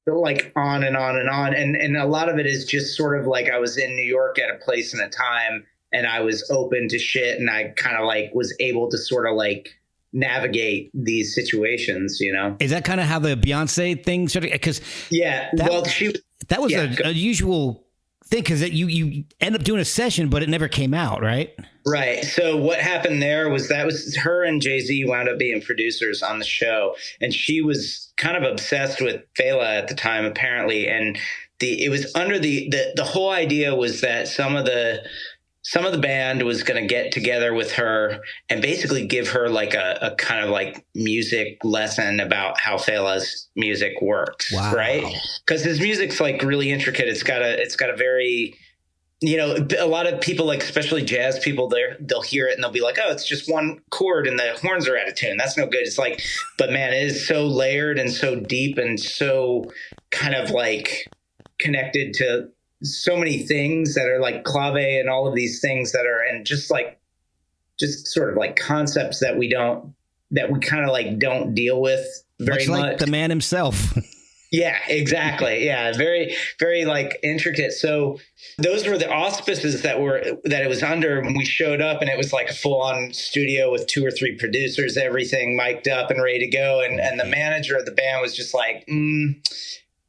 like on and on and on. And a lot of it is just sort of like I was in New York at a place and a time and I was open to shit. And I kind of like was able to sort of like navigate these situations, Is that kind of how the Beyonce thing started? Because that was a usual thing, because you end up doing a session, but it never came out, right? Right. So what happened there was her and Jay-Z wound up being producers on the show, and she was kind of obsessed with Fela at the time, apparently. And it was under the whole idea was that some of the band was going to get together with her and basically give her like a kind of like music lesson about how Fela's music works. Wow. Right? Because his music's like really intricate. It's got a very, a lot of people, like especially jazz people, they'll hear it and they'll be like, oh, it's just one chord and the horns are out of tune. That's no good. It's like, but man, it is so layered and so deep and so kind of like connected to so many things that are like clave and all of these things that are, and just sort of like concepts that we kind of like don't deal with very much. Like the man himself. Yeah, exactly. Yeah. Very, very like intricate. So those were the auspices that it was under when we showed up, and it was like a full on studio with 2 or 3 producers, everything mic'd up and ready to go. And the manager of the band was just like,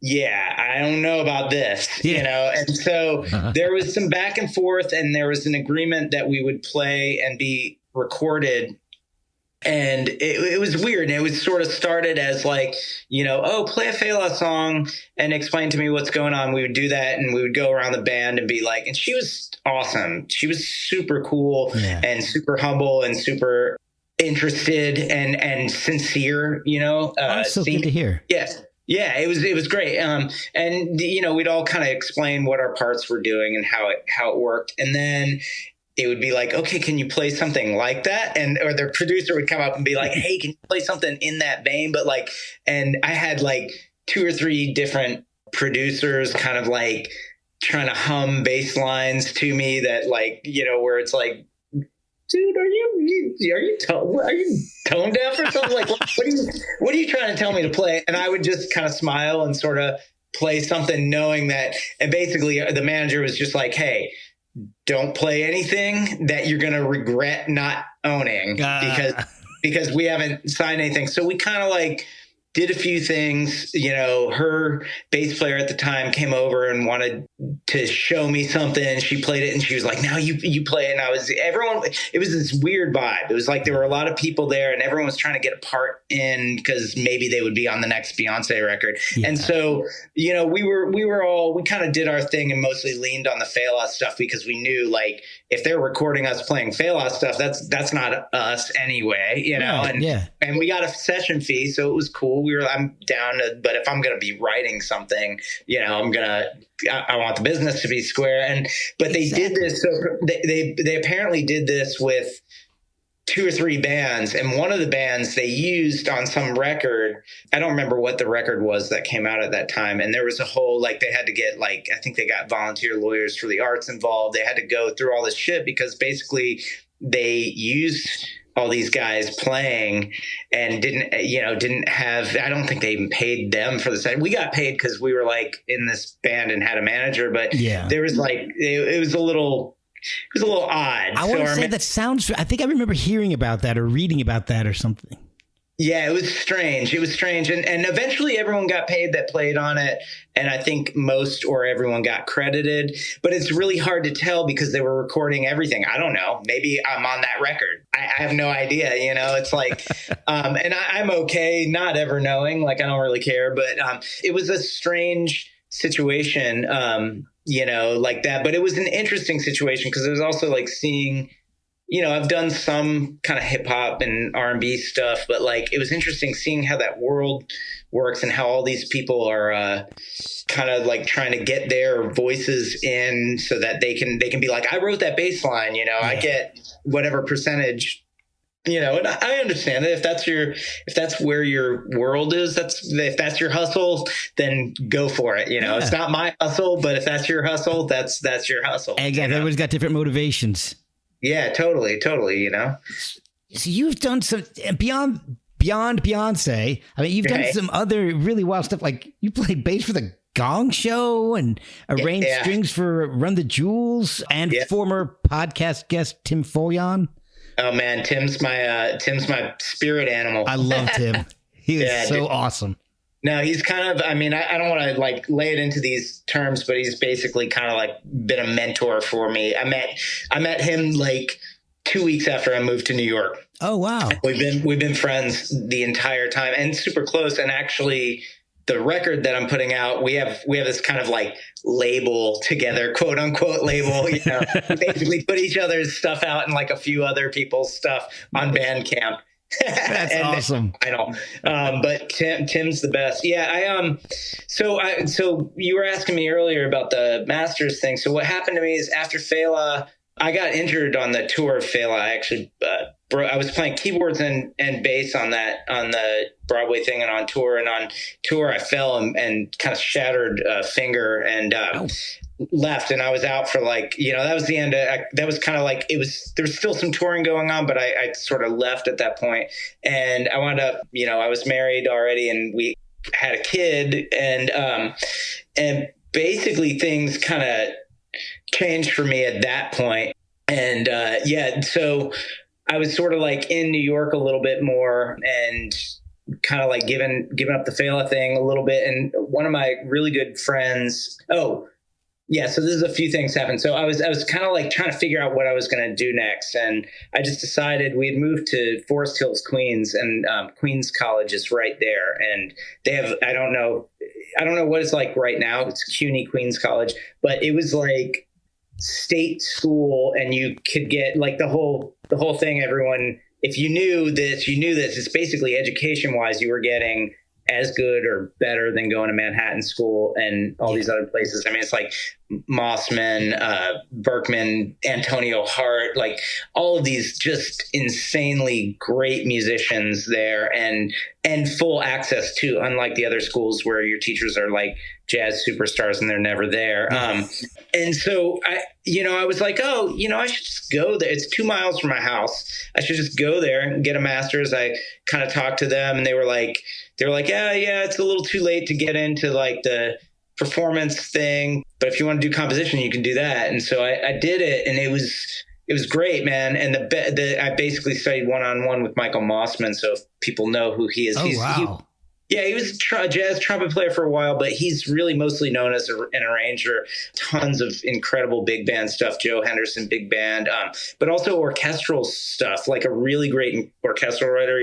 yeah, I don't know about this, And so there was some back and forth, and there was an agreement that we would play and be recorded. And it was weird. And it was sort of started as like, play a Fela song and explain to me what's going on. We would do that, and we would go around the band and be like, and she was awesome. She was super cool and super humble and super interested and sincere, That's so good to hear. Yes. Yeah, it was great. And we'd all kind of explain what our parts were doing and how it worked. And then it would be like, okay, can you play something like that? Or the producer would come up and be like, hey, can you play something in that vein? But like, and I had like 2 or 3 different producers kind of like trying to hum bass lines to me that like, where it's like, dude, are you tone deaf or something? Like, what are you trying to tell me to play? And I would just kind of smile and sort of play something, knowing that. And basically, the manager was just like, "Hey, don't play anything that you're going to regret not owning because we haven't signed anything." So we kind of like did a few things. Her bass player at the time came over and wanted to show me something. She played it and she was like, "Now you play it." And it was this weird vibe. It was like there were a lot of people there and everyone was trying to get a part in because maybe they would be on the next Beyonce record. Yeah. And so, we kind of did our thing and mostly leaned on the Fela stuff because we knew like if they're recording us playing Fela stuff, that's not us anyway, and we got a session fee. So it was cool. I'm down to, but if I'm going to be writing something, I want the business to be square. But they did this. So they apparently did this with 2 or 3 bands. And one of the bands they used on some record, I don't remember what the record was that came out at that time. And there was a whole, like, they had to get I think they got volunteer lawyers for the arts involved. They had to go through all this shit because basically they used all these guys playing and didn't have, I don't think they even paid them for the set. We got paid because we were like in this band and had a manager, but there was like, it was a little odd. I want to say that sounds, I think I remember hearing about that or reading about that or something. Yeah, it was strange. It was strange. And eventually everyone got paid that played on it. And I think most or everyone got credited. But it's really hard to tell because they were recording everything. I don't know. Maybe I'm on that record. I have no idea. You know, it's like, and I'm okay not ever knowing. Like, I don't really care. But it was a strange situation, you know, like that. But it was an interesting situation because it was also like seeing, you know, I've done some kind of hip hop and R&B stuff, but like it was interesting seeing how that world works and how all these people are kind of like trying to get their voices in so that they can be like, I wrote that bass line, you know, I get whatever percentage, you know, and I understand it. If that's where your world is, if that's your hustle, then go for it. You know, it's not my hustle, but if that's your hustle, that's your hustle. Exactly. You know? Everyone's got different motivations. Yeah, totally, you know. So you've done some beyond Beyonce. I mean, you've done some other really wild stuff. Like you played bass for the Gong Show and arranged strings for Run the Jewels and former podcast guest Tim Follion. Oh man, Tim's my spirit animal. I love Tim. He is so awesome. No, he's kind of, I mean, I don't want to like lay it into these terms, but he's basically kind of like been a mentor for me. I met him like 2 weeks after I moved to New York. Oh, wow. We've been friends the entire time and super close. And actually the record that I'm putting out, we have this kind of like label together, quote unquote label, you know, we basically put each other's stuff out and like a few other people's stuff on Bandcamp. That's awesome. I know. But Tim's the best. Yeah. So you were asking me earlier about the Masters thing. So what happened to me is after Fela, I got injured on the tour of Fela. I actually, I was playing keyboards and bass on the Broadway thing and on tour. And on tour, I fell and kind of shattered a finger and, left, and I was out for like, you know, that was the end. That was kind of like, there was still some touring going on, but I sort of left at that point. And I wound up, you know, I was married already and we had a kid and basically things kind of changed for me at that point. And so I was sort of like in New York a little bit more and kind of like giving up the Fela thing a little bit. And one of my really good friends, yeah, so there's a few things happened. So I was kind of like trying to figure out what I was going to do next. And I just decided we had moved to Forest Hills, Queens, and Queens College is right there. And they have, I don't know what it's like right now. It's CUNY Queens College, but it was like state school and you could get like the whole thing. Everyone, if you knew this, you knew this. It's basically education wise, you were getting as good or better than going to Manhattan School and all these other places. I mean, it's like Mossman, Berkman, Antonio Hart, like all of these just insanely great musicians there and full access to, unlike the other schools where your teachers are like jazz superstars and they're never there. And so I was like, I should just go there. It's 2 miles from my house. I should just go there and get a master's. I kind of talked to them and they were like, yeah, it's a little too late to get into like the performance thing, but if you want to do composition, you can do that. And so I did it, and it was great, man. And I basically studied one-on-one with Michael Mossman. So if people know who he is, wow. He was a jazz trumpet player for a while, but he's really mostly known as an arranger. Tons of incredible big band stuff, Joe Henderson Big Band, but also orchestral stuff, like a really great orchestral writer.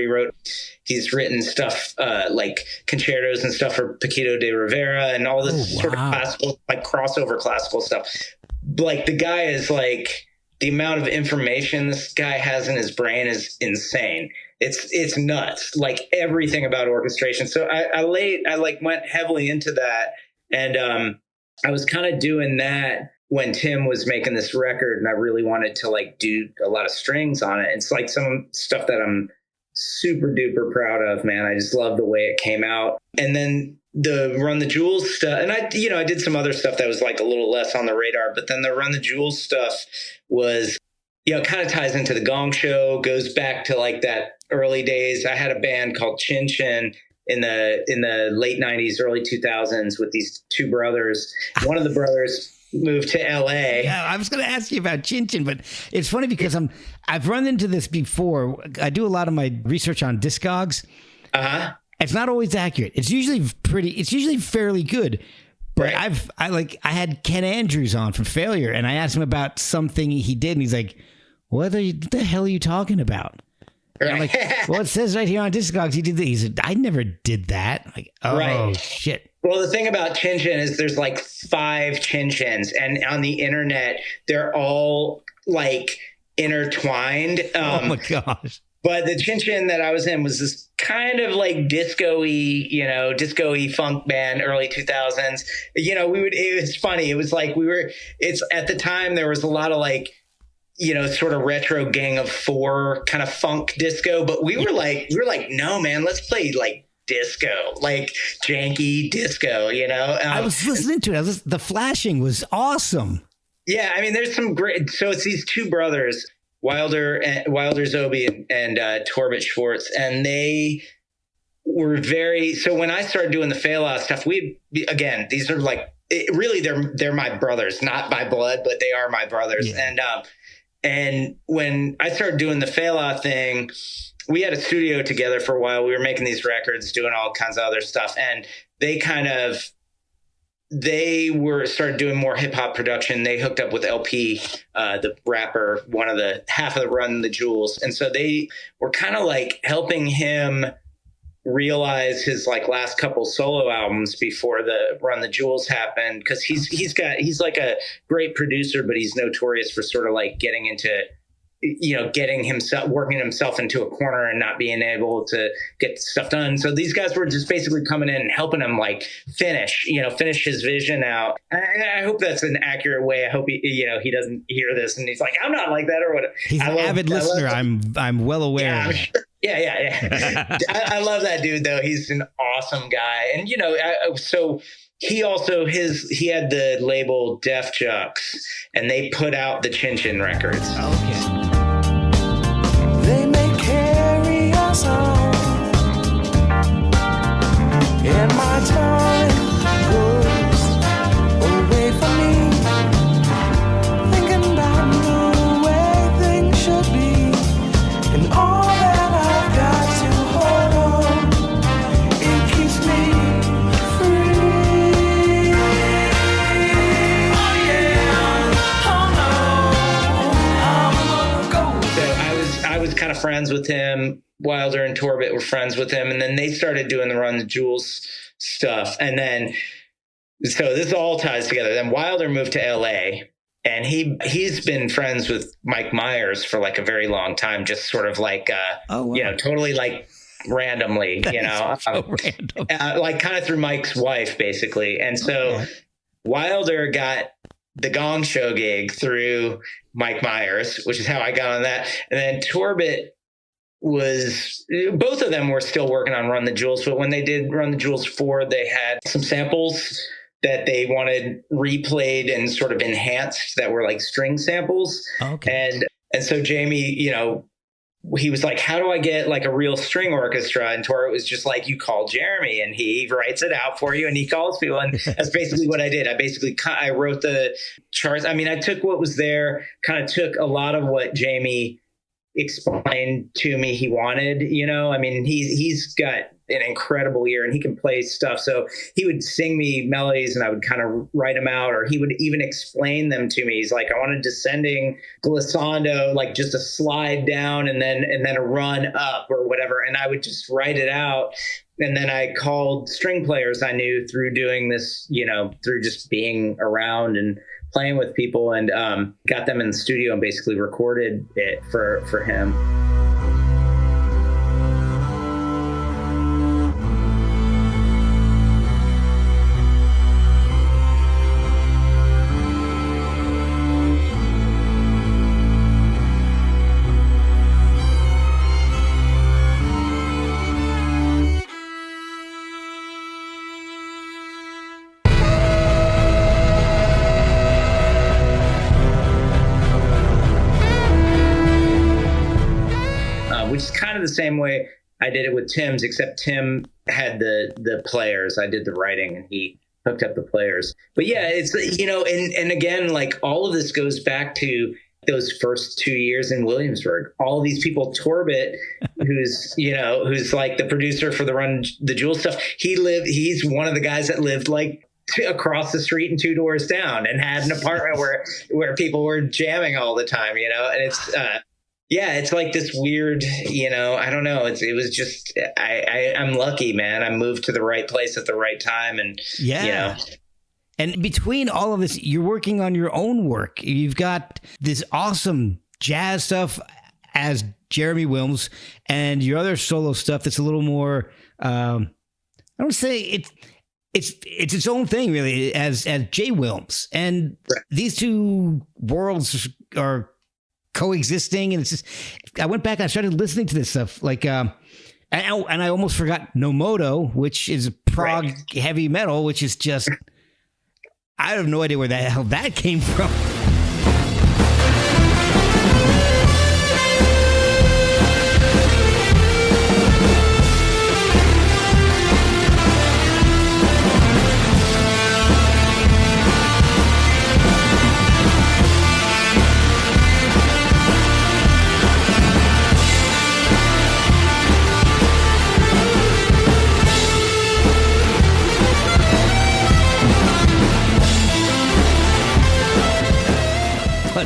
He's written stuff like concertos and stuff for Paquito de Rivera and all this sort of classical, like crossover classical stuff. Like the guy is like, the amount of information this guy has in his brain is insane. It's nuts, like everything about orchestration. So I went heavily into that. And I was kind of doing that when Tim was making this record, and I really wanted to like do a lot of strings on it. It's like some stuff that I'm super duper proud of, man. I just love the way it came out. And then the Run the Jewels stuff, and I did some other stuff that was like a little less on the radar, but then the Run the Jewels stuff was, kind of ties into the Gong Show, goes back to like that early days. I had a band called Chin Chin in the late 90s, early 2000s with these two brothers. One of the brothers moved to LA. Yeah, I was going to ask you about Chin Chin, but it's funny because I've run into this before. I do a lot of my research on Discogs. It's not always accurate. It's usually fairly good. But Right. I had Ken Andrews on from Failure, and I asked him about something he did, and he's like, what the hell are you talking about? And I'm like, well, it says right here on Discogs he did that. He said, I never did that. I'm like, oh, Right. shit. Well, the thing about Chin Chin is there's like 5 Chin Chins, and on the internet, they're all like intertwined. Oh my gosh. But the Chin Chin that I was in was this kind of like disco-y funk band, early 2000s. It was funny. It was like it's at the time there was a lot of like, sort of retro Gang of Four kind of funk disco, but we were like, no, man, let's play like disco, like janky disco, I was listening to it. The flashing was awesome. Yeah. I mean, there's some great, so it's these 2 brothers, Wilder Zobe and Torbett Schwartz, and they were so when I started doing the Fela stuff, these are like, really they're my brothers, not by blood, but they are my brothers. Yeah. And when I started doing the Fela thing, we had a studio together for a while. We were making these records, doing all kinds of other stuff, and they started doing more hip hop production. They hooked up with LP, the rapper, half of the Run the Jewels. And so they were kind of like helping him realize his like last couple solo albums before the Run the Jewels happened. Cause he's like a great producer, but he's notorious for sort of like getting into, working himself into a corner and not being able to get stuff done. So these guys were just basically coming in and helping him like finish his vision out. I hope that's an accurate way. I hope he doesn't hear this and he's like, I'm not like that or whatever. He's an avid listener. I'm well aware. Yeah, I'm sure. Yeah. I love that dude though. He's an awesome guy. And so he also he had the label Def Jux and they put out the Chin Chin records. Okay. They may carry us on, and my time goes away from me, thinking about the way things should be, and all that I've got to hold on, it keeps me free. Oh yeah, oh no, I'm gonna go. So I was kind of friends with him. Wilder and Torbett were friends with him, and then they started doing the Run the Jewels stuff. And then, so this all ties together. Then Wilder moved to LA, and he's been friends with Mike Myers for like a very long time, just sort of like, totally like randomly, So random. like kind of through Mike's wife, basically. And so Wilder got the Gong Show gig through Mike Myers, which is how I got on that. And then Torbett both of them were still working on Run the Jewels, but when they did Run the Jewels 4, they had some samples that they wanted replayed and sort of enhanced that were like string samples. Okay. And so Jamie, he was like, how do I get like a real string orchestra? And Torbett was just like, you call Jeremy and he writes it out for you and he calls people. And that's basically what I did. I wrote the charts. I mean, I took what was there, kind of took a lot of what Jamie explained to me he wanted, I mean, he's got an incredible ear and he can play stuff. So he would sing me melodies and I would kind of write them out, or he would even explain them to me. He's like, I want a descending glissando, like just a slide down and then a run up or whatever. And I would just write it out. And then I called string players I knew through doing this, through just being around and playing with people, and got them in the studio and basically recorded it for him. Which is kind of the same way I did it with Tim's, except Tim had the players. I did the writing and he hooked up the players. But yeah, it's, and again, like all of this goes back to those first 2 years in Williamsburg. All these people, Torbett, who's like the producer for the Run the Jewels stuff, he's one of the guys that lived like across the street and 2 doors down and had an apartment where people were jamming all the time, and it's it's like this weird, I don't know. It was just, I'm lucky, man. I moved to the right place at the right time. And And between all of this, you're working on your own work. You've got this awesome jazz stuff as Jeremy Wilms, and your other solo stuff that's a little more, I don't say it's its own thing, really, as Jay Wilms. And these two worlds are coexisting. And it's just, I went back and I started listening to this stuff, like, and I almost forgot Nomoto, which is prog heavy metal, which is just... I have no idea where the hell that came from.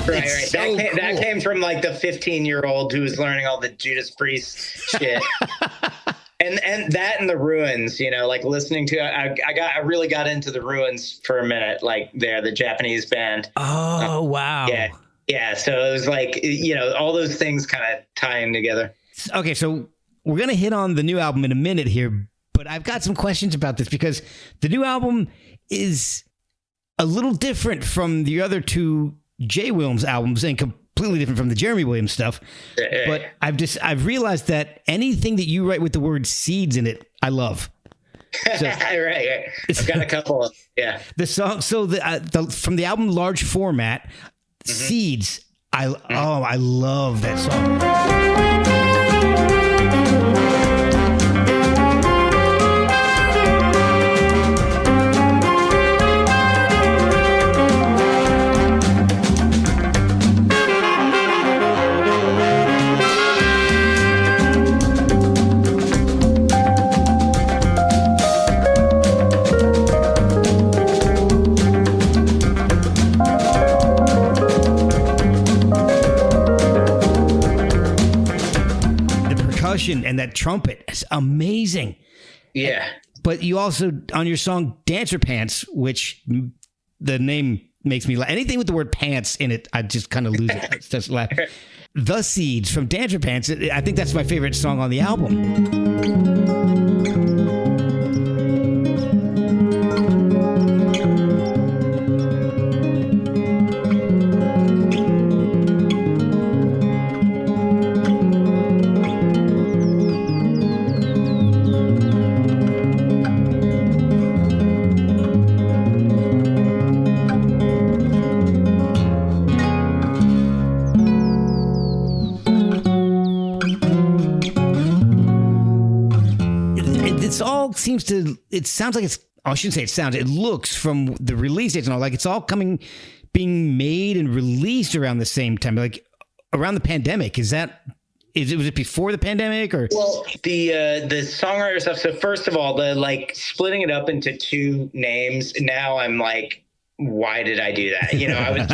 Right. That came from like the 15-year-old who was learning all the Judas Priest shit. and that and the Ruins, like listening to I really got into the Ruins for a minute, like they're the Japanese band. Oh, wow. Yeah. So it was like, all those things kind of tying together. Okay, so we're going to hit on the new album in a minute here, but I've got some questions about this because the new album is a little different from the other two Jay Wilms albums and completely different from the Jeremy Williams stuff. But I've realized that anything that you write with the word seeds in it, I love. So, right. I've got a couple of, the song. So from the album Large Format, Seeds. I love that song. And that trumpet is amazing. Yeah. But you also, on your song Dancer Pants, which the name makes me laugh. Anything with the word pants in it, I just kind of lose it. Just laugh. The Seeds from Dancer Pants, I think that's my favorite song on the album. It sounds like I shouldn't say it sounds, it looks from the release dates and all, like it's all being made and released around the same time, like around the pandemic. Was it before the pandemic or? Well, the songwriter stuff. So first of all, the like splitting it up into 2 names. Now I'm like, why did I do that? I was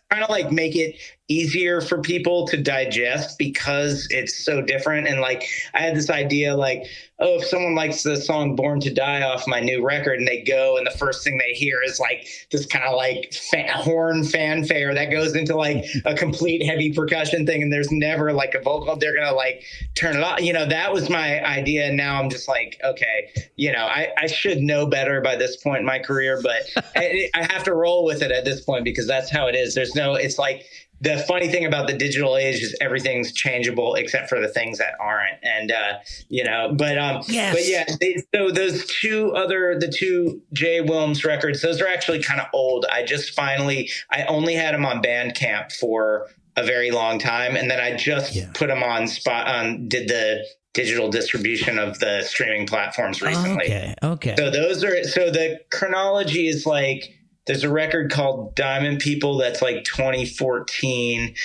trying to like make it easier for people to digest because it's so different. And like, I had this idea like, oh, if someone likes the song Born to Die off my new record and they go and the first thing they hear is like this kind of like horn fanfare that goes into like a complete heavy percussion thing. And there's never like a vocal, they're going to like turn it off. That was my idea. And now I'm just like, okay, I should know better by this point in my career, but I have to roll with it at this point because that's how it is. It's like, the funny thing about the digital age is everything's changeable except for the things that aren't. And, yes. But yeah, so those the 2 Jay Wilms records, those are actually kind of old. I only had them on Bandcamp for a very long time. And then I just put them on did the digital distribution of the streaming platforms recently. Okay. So the chronology is like, there's a record called Diamond People that's like 2014.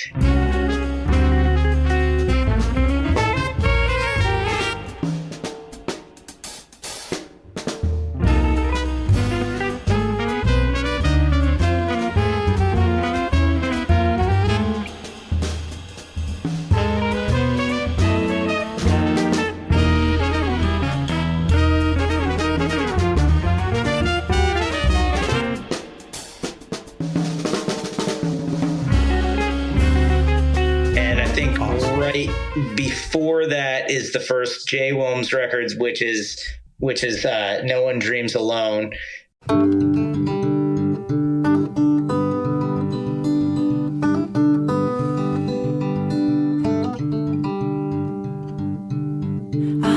Before that is the first Jay Wilms records, which is No One Dreams Alone. I've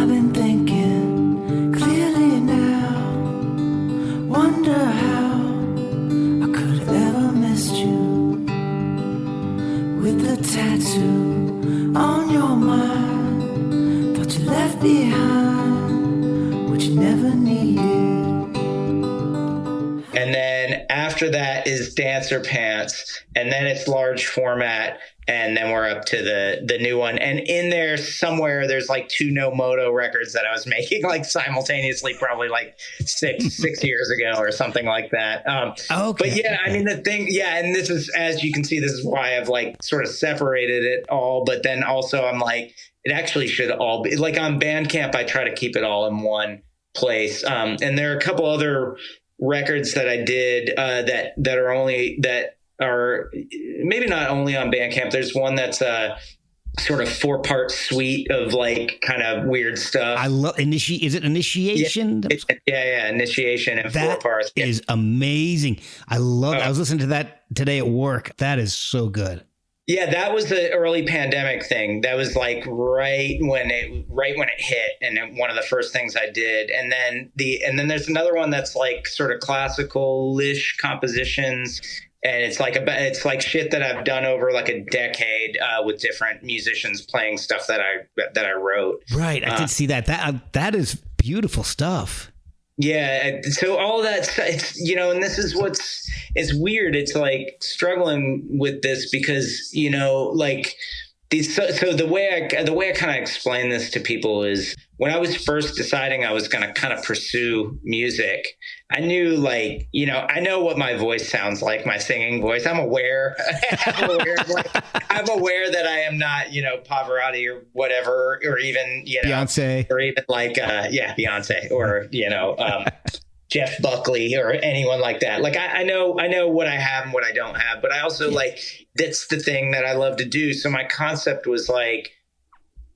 been thinking clearly now, wonder how I could have ever missed you with the tattoo on your mind. Thought you left behind what you never needed. And then after that is Dancer Pants, and then it's Large Format, and then we're up to the new one. And in there somewhere, there's like 2 No Moto records that I was making like simultaneously, probably like six years ago or something like that. But yeah, I mean, the thing, yeah. And this is, as you can see, this is why I've like sort of separated it all. But then also I'm like, it actually should all be like on Bandcamp. I try to keep it all in one place. And there are a couple other records that I did that are maybe not only on Bandcamp. There's one that's a sort of 4-part suite of like kind of weird stuff. I love Is it Initiation? Yeah. Initiation in 4 parts. That is amazing. I love it. I was listening to that today at work. That is so good. Yeah, that was the early pandemic thing. That was like right when it hit, and one of the first things I did. And then there's another one that's like sort of classical-ish compositions, and it's like shit that I've done over like a decade with different musicians playing stuff that I wrote. Right, I did see that. That is beautiful stuff. Yeah, so all that stuff, it's, and this is it's weird. It's like struggling with this because, like these. So the way I kind of explain this to people is when I was first deciding I was going to kind of pursue music, I knew like, I know what my voice sounds like, my singing voice. I'm aware I'm aware that I am not, Pavarotti or whatever, or even, Beyonce, or even like, Beyonce or, Jeff Buckley or anyone like that. Like I know what I have and what I don't have, but I also like, that's the thing that I love to do. So my concept was like,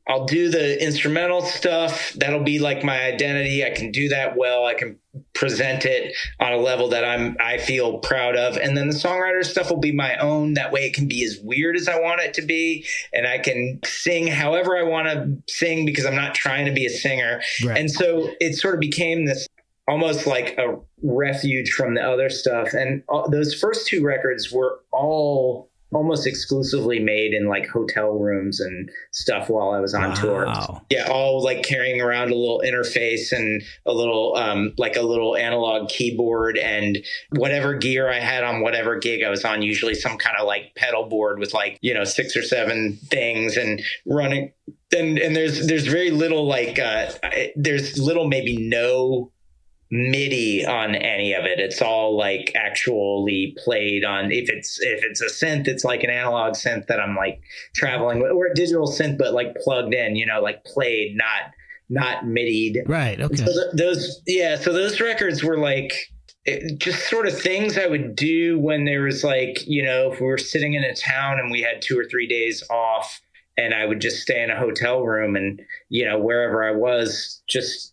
I'll do the instrumental stuff. That'll be like my identity. I can do that well. I can present it on a level that I feel proud of. And then the songwriter stuff will be my own. That way it can be as weird as I want it to be. And I can sing however I want to sing because I'm not trying to be a singer. Right. And so it sort of became this almost like a refuge from the other stuff. And those first 2 records were all almost exclusively made in like hotel rooms and stuff while I was on tour. Yeah. All like carrying around a little interface and a little, like a little analog keyboard and whatever gear I had on whatever gig I was on, usually some kind of like pedal board with like, 6 or 7 things and running. And there's very little like, there's little, maybe no MIDI on any of it. It's all like actually played on, if it's a synth, it's like an analog synth that I'm like traveling with, or a digital synth but like plugged in, like played, not MIDI'd. Right. Okay. So those records were like just sort of things I would do when there was like, if we were sitting in a town and we had 2 or 3 days off, and I would just stay in a hotel room and wherever I was, just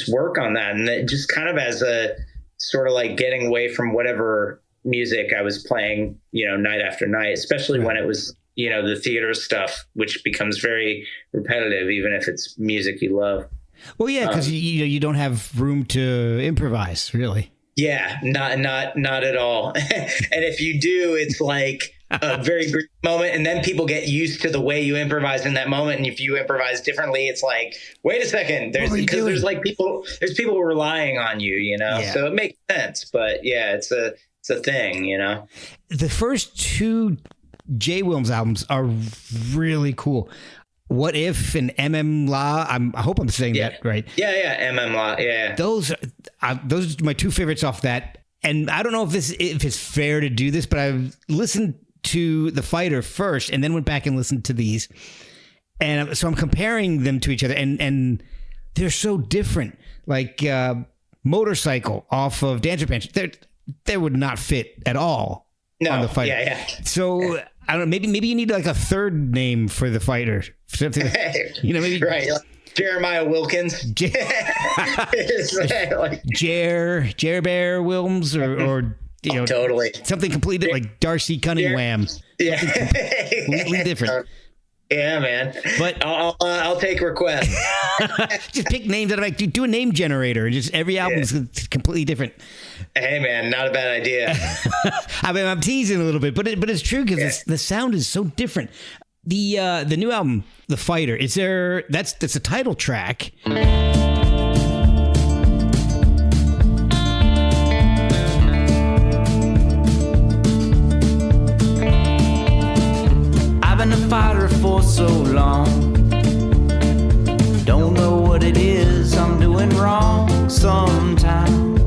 work on that. And it just kind of as a sort of like getting away from whatever music I was playing, night after night, especially when it was, the theater stuff, which becomes very repetitive, even if it's music you love. Well, yeah, because you don't have room to improvise, really. Yeah, not at all. And if you do, it's like a very brief moment, and then people get used to the way you improvise in that moment. And if you improvise differently, it's like, wait a second, there's people relying on you, you know. Yeah. So it makes sense. But yeah, it's a thing, you know. The first two Jay Wilms albums are really cool. What If and MM La, I hope I'm saying that right. Yeah, MM La, yeah. Those are my two favorites off that. And I don't know if it's fair to do this, but I've listened to The Fighter first and then went back and listened to these. And so I'm comparing them to each other, and they're so different. Like Motorcycle off of Dancer Bench, they would not fit at all on The Fighter. Yeah. So I don't know, maybe you need like a third name for The Fighter. You know, maybe right. Jeremiah Wilkins. Jer Bear Wilms or you know, totally something completely like Darcy Cunningham. Yeah. Completely different. Yeah, man. But I'll take requests. Just pick names that I like. Do a name generator, and just every album is completely different. Hey, man, not a bad idea. I mean, I'm teasing a little bit, but it's true because the sound is so different. The new album, The Fighter, is there? That's a title track. I've been a fighter for so long. Don't know what it is I'm doing wrong sometimes.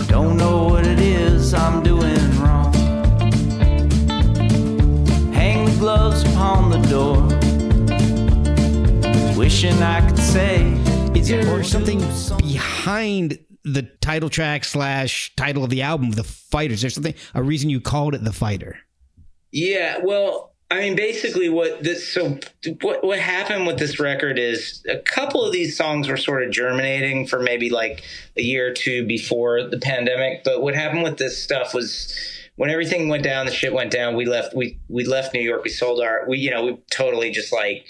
Don't know what it is I'm doing wrong. Hang the gloves upon the door. Wishing I could say, is there something behind the title track / title of the album, The Fighter? Is there a reason you called it The Fighter? Yeah, well, I mean, basically what happened with this record is a couple of these songs were sort of germinating for maybe like a year or two before the pandemic. But what happened with this stuff was when everything went down, the shit went down. We left New York. We sold we totally just like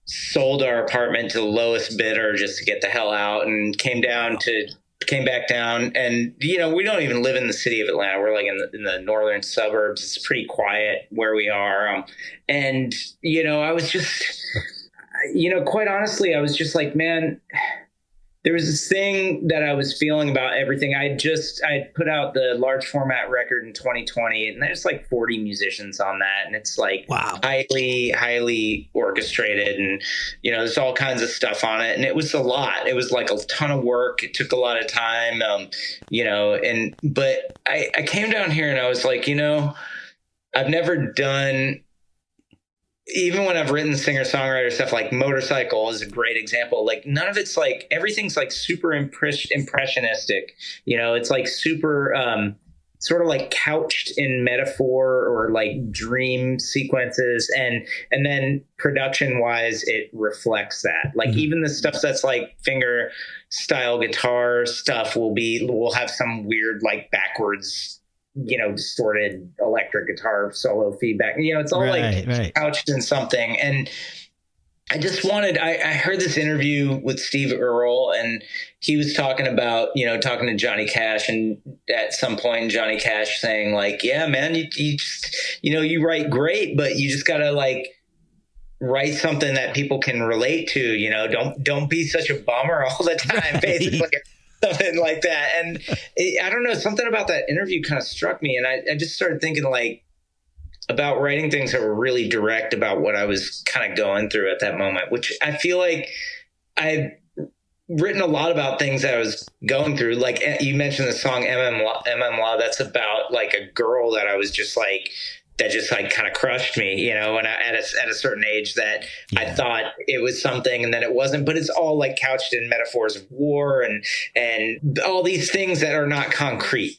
sold our apartment to the lowest bidder just to get the hell out, and came back down, and we don't even live in the city of Atlanta. We're like in the northern suburbs. It's pretty quiet where we are, and I was just, quite honestly, I was just like, man, there was this thing that I was feeling about everything. I put out the large format record in 2020, and there's like 40 musicians on that, and it's like, wow, highly orchestrated, and there's all kinds of stuff on it, and it was a lot. It was like a ton of work. It took a lot of time, but I came down here and I was like, I've never done. Even when I've written singer-songwriter stuff, like Motorcycle is a great example. Like none of it's like, everything's like super impressionistic. It's like super sort of like couched in metaphor or like dream sequences, and then production-wise, it reflects that. Like even the stuff that's like finger style guitar stuff will have some weird like backwards, distorted electric guitar solo feedback. It's all right. Couched in something. And I just I heard this interview with Steve Earle, and he was talking about, talking to Johnny Cash, and at some point Johnny Cash saying like, yeah, man, you just, you write great, but you just gotta like write something that people can relate to, don't be such a bummer all the time, basically. Something like that. And I don't know, something about that interview kind of struck me. And I just started thinking like about writing things that were really direct about what I was kind of going through at that moment, which I feel like I've written a lot about things that I was going through. Like you mentioned the song MM Law. That's about like a girl that I was just like, that just like kind of crushed me, when at a certain age that I thought it was something and then it wasn't, but it's all like couched in metaphors of war and all these things that are not concrete,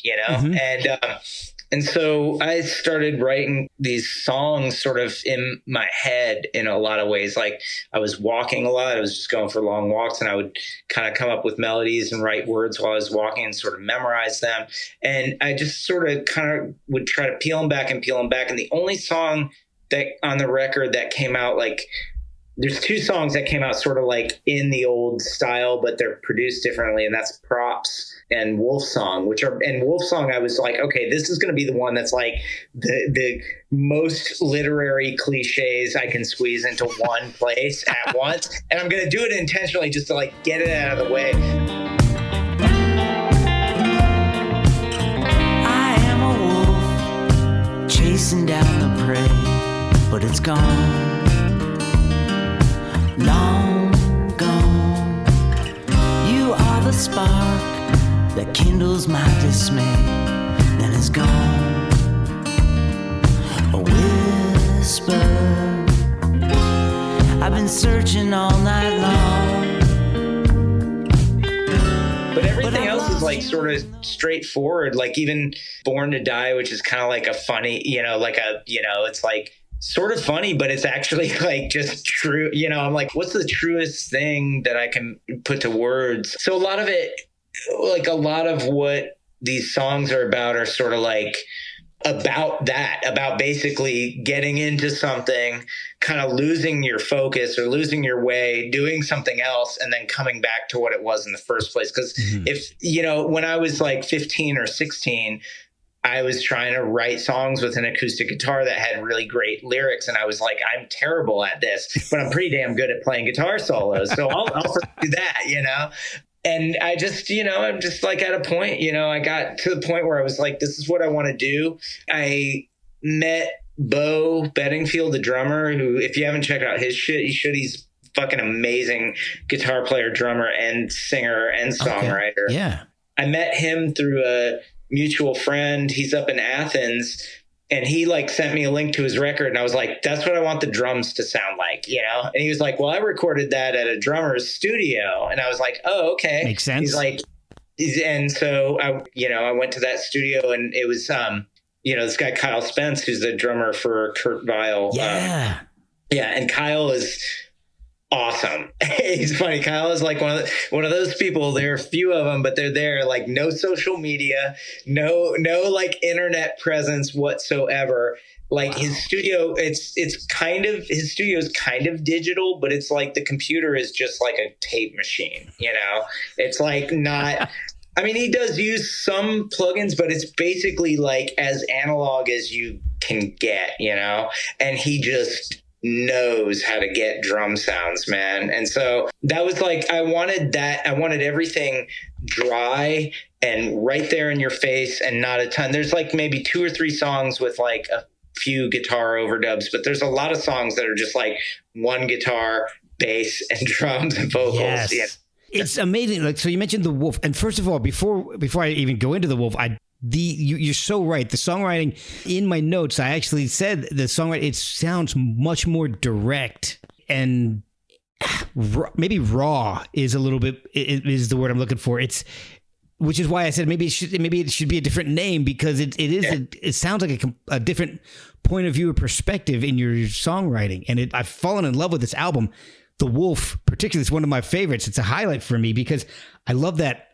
and so I started writing these songs sort of in my head in a lot of ways. Like I was walking a lot. I was just going for long walks, and I would kind of come up with melodies and write words while I was walking and sort of memorize them. And I just sort of kind of would try to peel them back. And the only song that on the record that came out like there's two songs that came out sort of like in the old style, but they're produced differently. And that's Props and Wolf Song, and Wolf Song, I was like, okay, this is going to be the one that's like the most literary cliches I can squeeze into one place at once. And I'm going to do it intentionally just to like get it out of the way. I am a wolf chasing down the prey, but it's gone. Long gone. You are the spark that kindles my dismay, then is gone. A whisper. I've been searching all night long. But everything else is like sort of straightforward. Like even Born to Die, which is kind of like a funny, it's like sort of funny, but it's actually like just true. I'm like, what's the truest thing that I can put to words? So a lot of it, like a lot of what these songs are about are sort of like about basically getting into something, kind of losing your focus or losing your way, doing something else, and then coming back to what it was in the first place. Because if, when I was like 15 or 16, I was trying to write songs with an acoustic guitar that had really great lyrics. And I was like, I'm terrible at this, but I'm pretty damn good at playing guitar solos. So I'll do that, And I just, I'm just like at a point, I got to the point where I was like, this is what I want to do. I met Bo Bedingfield, the drummer, who, if you haven't checked out his shit, you should. He's fucking amazing guitar player, drummer, and singer and songwriter. Okay. Yeah. I met him through a mutual friend. He's up in Athens, and he like sent me a link to his record, and I was like, that's what I want the drums to sound like, and he was like, well, I recorded that at a drummer's studio. And I was like, oh, okay, makes sense. He's like, and so I went to that studio, and it was this guy Kyle Spence, who's the drummer for Kurt Vile. And Kyle is awesome. He's funny. Kyle is like one of those people. There are a few of them, but they're there. Like no social media, no like internet presence whatsoever. Like his studio, his studio is kind of digital, but it's like the computer is just like a tape machine. It's like not. I mean, he does use some plugins, but it's basically like as analog as you can get. And he just knows how to get drum sounds, man. And so that was like, I wanted everything dry and right there in your face and not a ton. There's like maybe 2 or 3 songs with like a few guitar overdubs, but there's a lot of songs that are just like one guitar, bass, and drums and vocals. Yes. Yeah. It's amazing. Like, so you mentioned the Wolf, and first of all, before I even go into the Wolf, you're so right. The songwriting in my notes, I actually said the songwriting, it sounds much more direct and maybe raw is a little bit, is the word I'm looking for. Which is why I said maybe it should be a different name, because it sounds like a different point of view or perspective in your songwriting. And I've fallen in love with this album. The Wolf, particularly, is one of my favorites. It's a highlight for me because I love that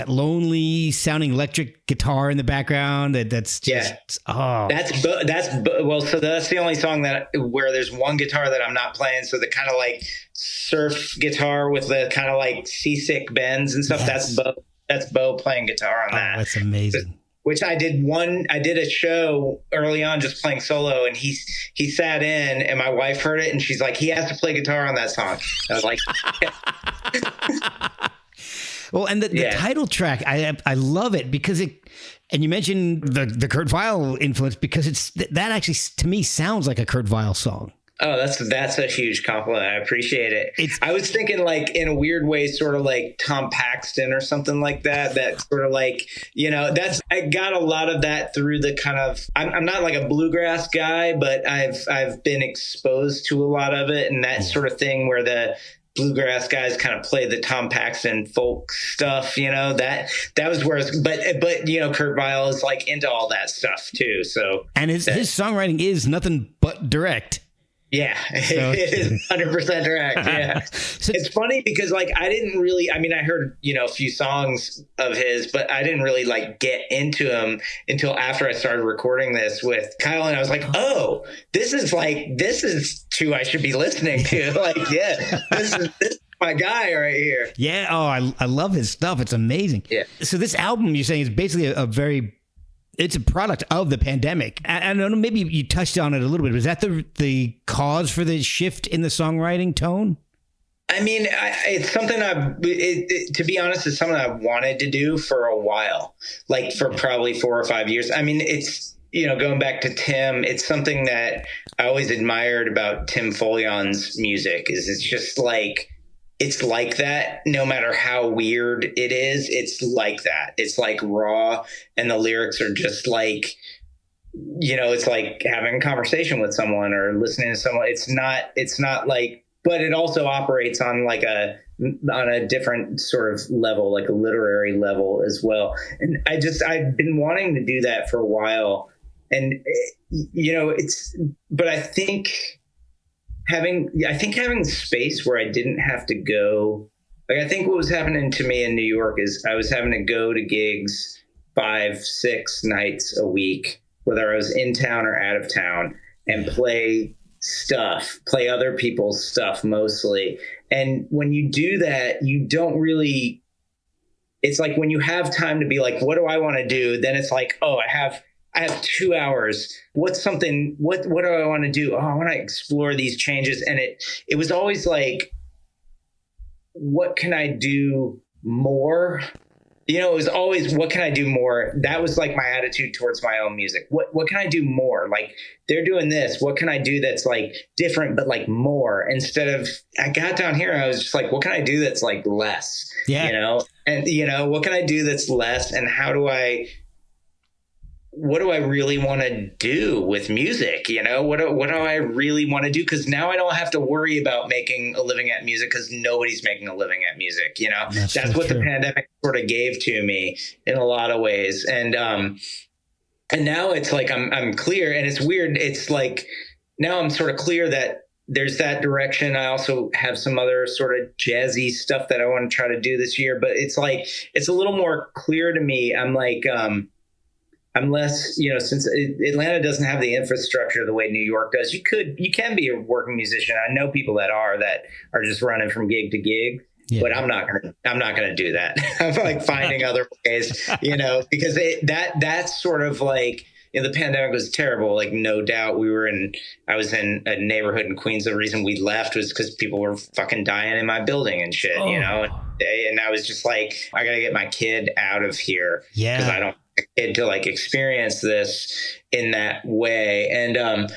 lonely sounding electric guitar in the background. That's just well, so that's the only song where there's one guitar that I'm not playing. So the kind of like surf guitar with the kind of like seasick bends and stuff. Yes. That's Bo playing guitar on that. That's amazing. Which I did a show early on just playing solo, and he sat in, and my wife heard it, and she's like, he has to play guitar on that song. I was like, well, and the title track, I love it because and you mentioned the Kurt Vile influence, because that actually to me sounds like a Kurt Vile song. Oh, that's a huge compliment. I appreciate it. I was thinking like in a weird way, sort of like Tom Paxton or something like that. That sort of like, I got a lot of that through the kind of, I'm not like a bluegrass guy, but I've been exposed to a lot of it, and that sort of thing where the bluegrass guys kind of play the Tom Paxton folk stuff, that was where but Kurt Vile is like into all that stuff too. So, and his songwriting is nothing but direct. Yeah, So- it is 100% correct. Yeah. So- It's funny because like I didn't really, I mean, I heard, a few songs of his, but I didn't really like get into him until after I started recording this with Kyle. And I was like, oh, this is who I should be listening to. Like, yeah, this is my guy right here. Yeah. Oh, I love his stuff. It's amazing. Yeah. So this album, you're saying, is basically it's a product of the pandemic. I don't know, maybe you touched on it a little bit. Was that the cause for the shift in the songwriting tone? I mean, it's something to be honest, it's something I wanted to do for a while, like for probably 4 or 5 years. I mean, it's, going back to Tim, it's something that I always admired about Tim Folion's music is it's just like, it's like that no matter how weird it is. It's like that. It's like raw, and the lyrics are just like, it's like having a conversation with someone or listening to someone. It's not like, but it also operates on like on a different sort of level, like a literary level as well. And I've been wanting to do that for a while. And, but I think having space where I didn't have to go, like, I think what was happening to me in New York is I was having to go to gigs 5-6 nights a week, whether I was in town or out of town, and play other people's stuff mostly. And when you do that, you don't really, it's like when you have time to be like, what do I want to do? Then it's like, oh, I have 2 hours. What do I want to do? Oh, I want to explore these changes. And it was always like, what can I do more? It was always, what can I do more? That was like my attitude towards my own music. What can I do more? Like, they're doing this. What can I do that's like different, but like more? Instead of, I got down here and I was just like, what can I do that's like less? Yeah. And what can I do that's less? And what do I really want to do with music? What do I really want to do? Because now I don't have to worry about making a living at music because nobody's making a living at music. That's what the pandemic sort of gave to me in a lot of ways. And now it's like I'm clear, and it's weird. It's like now I'm sort of clear that there's that direction. I also have some other sort of jazzy stuff that I want to try to do this year, but it's like it's a little more clear to me. I'm like I'm less, since Atlanta doesn't have the infrastructure the way New York does, you can be a working musician. I know people that are just running from gig to gig, but I'm not going to do that. I'm like finding other ways, because that's sort of like, the pandemic was terrible. Like, no doubt I was in a neighborhood in Queens. The reason we left was because people were fucking dying in my building and shit, and I was just like, I got to get my kid out of here because I don't kid to like experience this in that way. And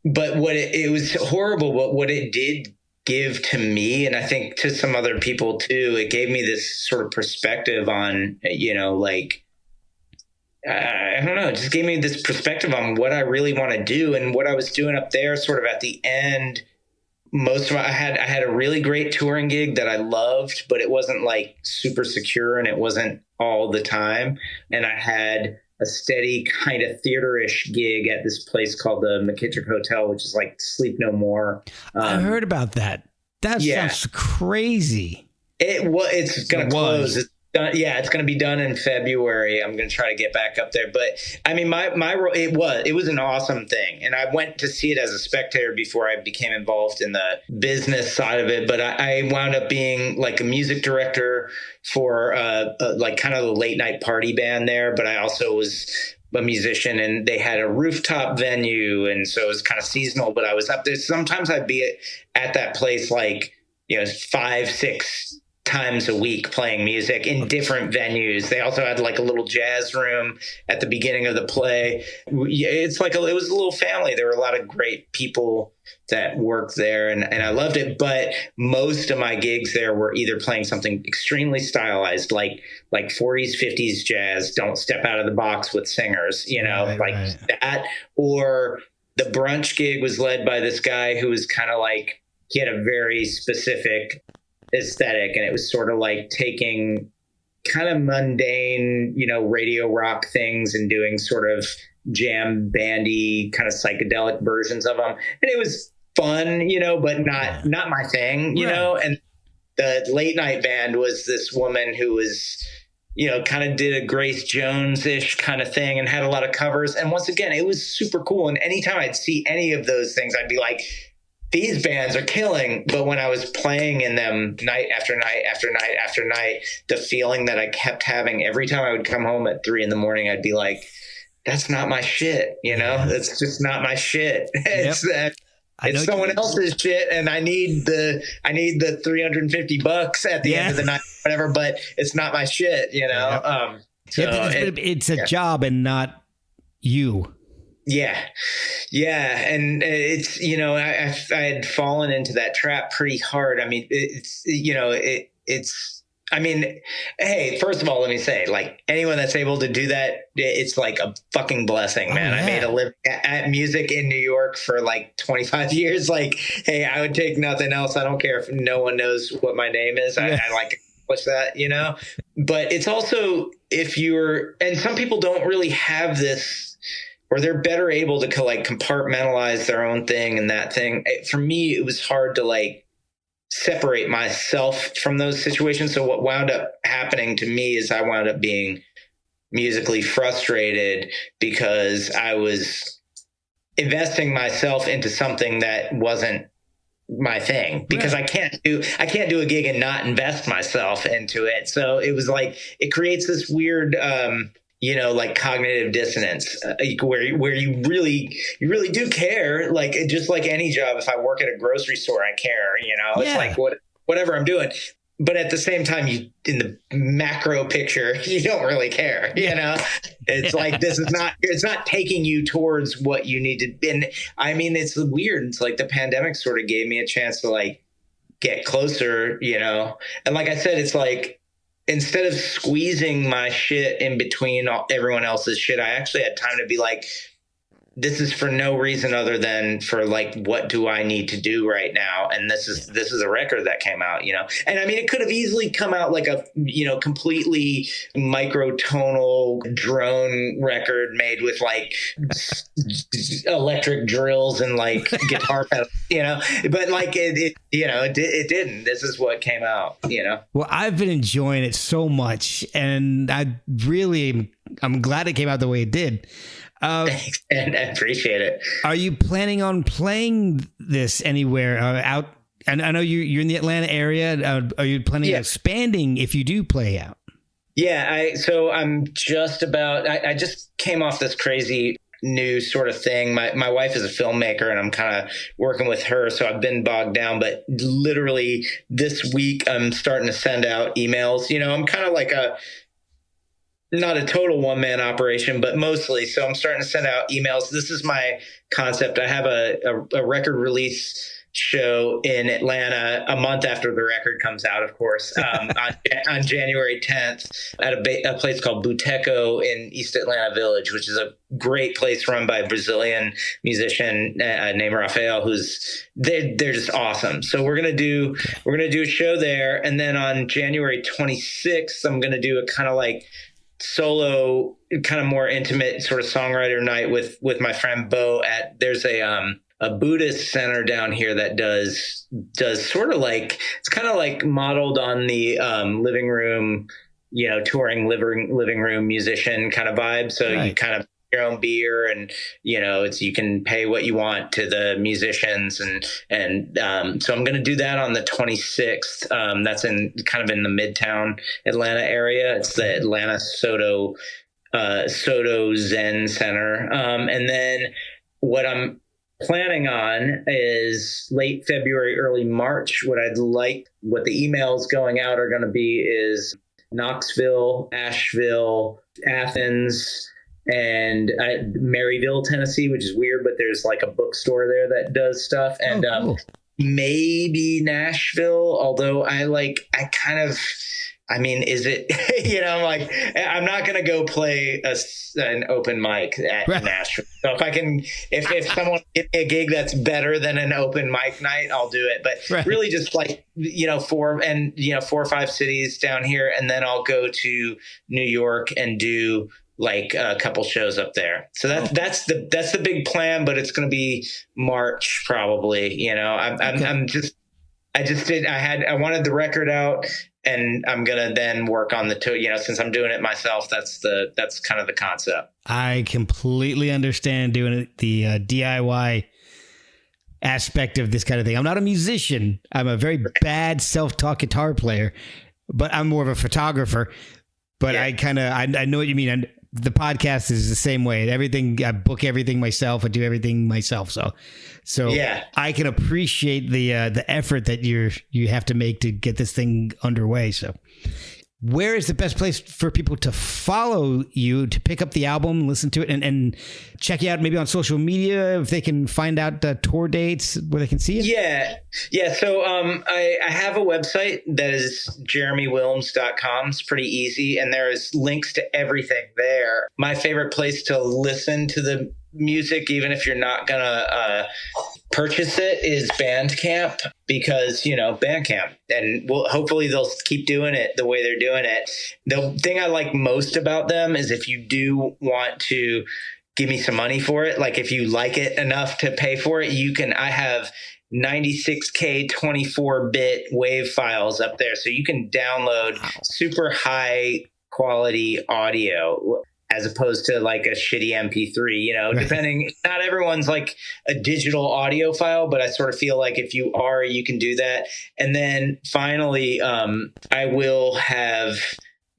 but what it was horrible, but what it did give to me, and I think to some other people too, it gave me this sort of perspective on, like, I don't know, it just gave me this perspective on what I really want to do. And what I was doing up there sort of at the end, I had a really great touring gig that I loved, but it wasn't like super secure and it wasn't all the time. And I had a steady kind of theater-ish gig at this place called the McKittrick Hotel, which is like Sleep No More. I heard about that. That sounds crazy. It's going to close. It's done. Yeah, it's going to be done in February. I'm going to try to get back up there. But I mean, my role, it was an awesome thing. And I went to see it as a spectator before I became involved in the business side of it. But I wound up being like a music director for like kind of a late night party band there. But I also was a musician, and they had a rooftop venue. And so it was kind of seasonal, but I was up there. Sometimes I'd be at that place, like, 5-6 times a week playing music in different venues. They also had like a little jazz room at the beginning of the play. It's like it was a little family. There were a lot of great people that worked there, and I loved it. But most of my gigs there were either playing something extremely stylized, like 40s, 50s jazz, don't step out of the box with singers, that, or the brunch gig was led by this guy who was kind of like, he had a very specific aesthetic, and it was sort of like taking kind of mundane, radio rock things and doing sort of jam bandy kind of psychedelic versions of them. And it was fun, but not my thing, you know. And the late night band was this woman who was, kind of did a Grace Jones-ish kind of thing and had a lot of covers. And once again, it was super cool. And anytime I'd see any of those things, I'd be like, these bands are killing. But when I was playing in them night after night after night after night, the feeling that I kept having every time I would come home at 3 a.m, I'd be like, that's not my shit. That's just not my shit. It's someone else's shit, and I need the $350 at the end of the night, whatever. But it's not my shit, it's a job and not you. Yeah, and it's I had fallen into that trap pretty hard. I mean, it's. I mean, hey, first of all, let me say, like, anyone that's able to do that, it's like a fucking blessing, man. I made a living at music in New York for like 25 years. Like, hey, I would take nothing else. I don't care if no one knows what my name is. I like what's that, But it's also and some people don't really have this, or they're better able to like compartmentalize their own thing and that thing. For me, it was hard to like separate myself from those situations. So what wound up happening to me is I wound up being musically frustrated because I was investing myself into something that wasn't my thing, because I can't do a gig and not invest myself into it. So it was like, it creates this weird, like cognitive dissonance, where you really do care. Like, just like any job, if I work at a grocery store, I care, it's like whatever I'm doing. But at the same time, in the macro picture, you don't really care, It's like, it's not taking you towards what you need to. And I mean, it's weird. It's like the pandemic sort of gave me a chance to like get closer, And like I said, it's like, instead of squeezing my shit in between everyone else's shit, I actually had time to be like, this is for no reason other than for like, what do I need to do right now? And this is a record that came out, and I mean, it could have easily come out like a, completely microtonal drone record made with like electric drills and like guitar pedals, but like it didn't. This is what came out, Well, I've been enjoying it so much, and I'm glad it came out the way it did. Thanks, and I appreciate it. Are you planning on playing this anywhere out? And I know you're in the Atlanta area. Are you planning on expanding if you do play out? Yeah, I'm just about. I just came off this crazy new sort of thing. My wife is a filmmaker, and I'm kind of working with her, so I've been bogged down. But literally this week, I'm starting to send out emails. I'm kind of like not a total one-man operation, but mostly. So I'm starting to send out emails. This is my concept. I have a record release show in Atlanta a month after the record comes out, of course, on January 10th at a place called Boteco in East Atlanta Village, which is a great place run by a Brazilian musician named Rafael, they're just awesome. So we're gonna do a show there, and then on January 26th, I'm gonna do a kind of like solo, kind of more intimate sort of songwriter night with my friend Bo there's a Buddhist center down here that does sort of like, it's kind of like modeled on the living room, touring living room musician kind of vibe. So you kind of your own beer, and you can pay what you want to the musicians, and so I'm going to do that on the 26th. That's in the Midtown Atlanta area. It's the Atlanta Soto Zen Center, and then what I'm planning on is late February, early March. What the emails going out are going to be is Knoxville, Asheville, Athens, and Maryville, Tennessee, which is weird, but there's like a bookstore there that does stuff. And cool. Maybe Nashville, although is it, I'm not going to go play an open mic at Nashville. So if someone gives me a gig that's better than an open mic night, I'll do it. But really just like, 4 or 5 cities down here. And then I'll go to New York and do like a couple shows up there. So that's the big plan, but it's going to be March probably. You know, I wanted the record out, and I'm going to then work on the tour, you know, since I'm doing it myself. That's kind of the concept. I completely understand doing it, the DIY aspect of this kind of thing. I'm not a musician. I'm a very bad self-taught guitar player, but I'm more of a photographer. But I know what you mean. And the podcast is the same way. Everything, I book everything myself. I do everything myself. So yeah, I can appreciate the effort that you have to make to get this thing underway. So where is the best place for people to follow you, to pick up the album, listen to it, and check you out maybe on social media, if they can find out tour dates where they can see it? Yeah. So I have a website that is jeremywilms.com. It's pretty easy, and there's links to everything there. My favorite place to listen to the music, even if you're not gonna purchase it, is Bandcamp, because, you know, Bandcamp, and hopefully they'll keep doing it the way they're doing it. The thing I like most about them is if you do want to give me some money for it, like if you like it enough to pay for it, I have 96K 24-bit WAV files up there, so you can download super high quality audio as opposed to like a shitty MP3, you know, depending, not everyone's like a digital audio file, but I sort of feel like if you are, you can do that. And then finally, I will have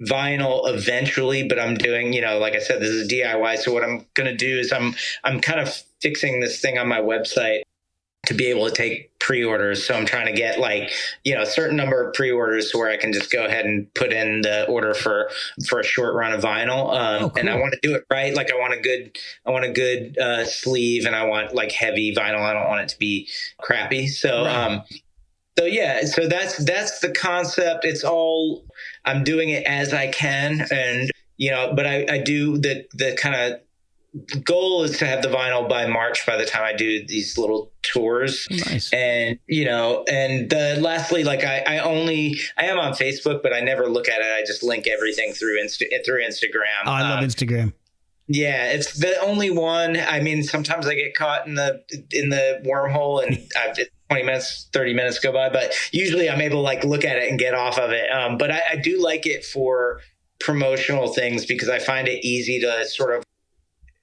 vinyl eventually, but I'm doing, you know, like I said, this is DIY. So what I'm going to do is I'm kind of fixing this thing on my website to be able to take pre-orders. So I'm trying to get like, you know, a certain number of pre-orders to where I can just go ahead and put in the order for a short run of vinyl. Cool. And I want to do it right. Like I want a good sleeve, and I want like heavy vinyl. I don't want it to be crappy. So, So that's the concept. It's all, I'm doing it as I can. And, you know, but I do the kind of goal is to have the vinyl by March by the time I do these little tours. Nice. And, you know, and lastly, like I am on Facebook, but I never look at it. I just link everything through Instagram. Oh, I love Instagram. Yeah, it's the only one. I mean, sometimes I get caught in the wormhole, and 20 minutes, 30 minutes go by, but usually I'm able to like look at it and get off of it. But I do like it for promotional things, because I find it easy to sort of,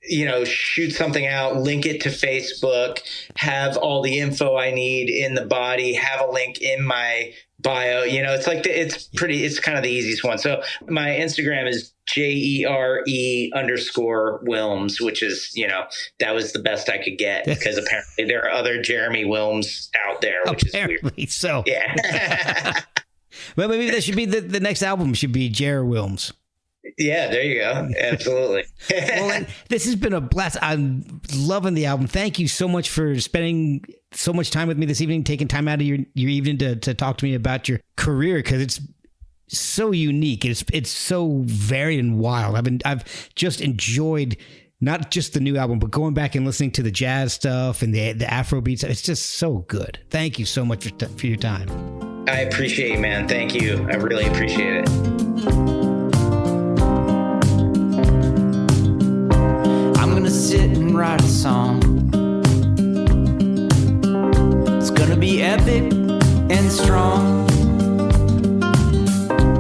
you know, shoot something out, link it to Facebook, have all the info I need in the body, have a link in my bio. You know, it's like it's kind of the easiest one. So my Instagram is JERE_Wilms, which is, you know, that was the best I could get, because apparently there are other Jeremy Wilms out there, which apparently is weird. So yeah. Well, maybe that should be the next album should be Jerry Wilms. Yeah, there you go. Absolutely. Well, this has been a blast. I'm loving the album. Thank you so much for spending so much time with me this evening, taking time out of your evening to talk to me about your career, because it's so unique. It's so varied and wild. I've just enjoyed not just the new album, but going back and listening to the jazz stuff and the Afro beats. It's just so good. Thank you so much for your time. I appreciate you, man. Thank you. I really appreciate it. I'm gonna sit and write a song. It's gonna be epic and strong.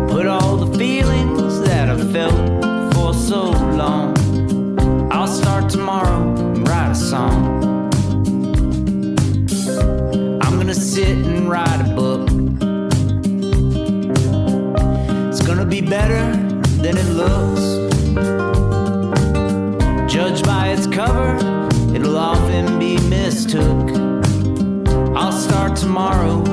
Put all the feelings that I've felt for so long. I'll start tomorrow and write a song. I'm gonna sit and write a book. It's gonna be better than it looks. Judged by its cover, it'll often be mistook. I'll start tomorrow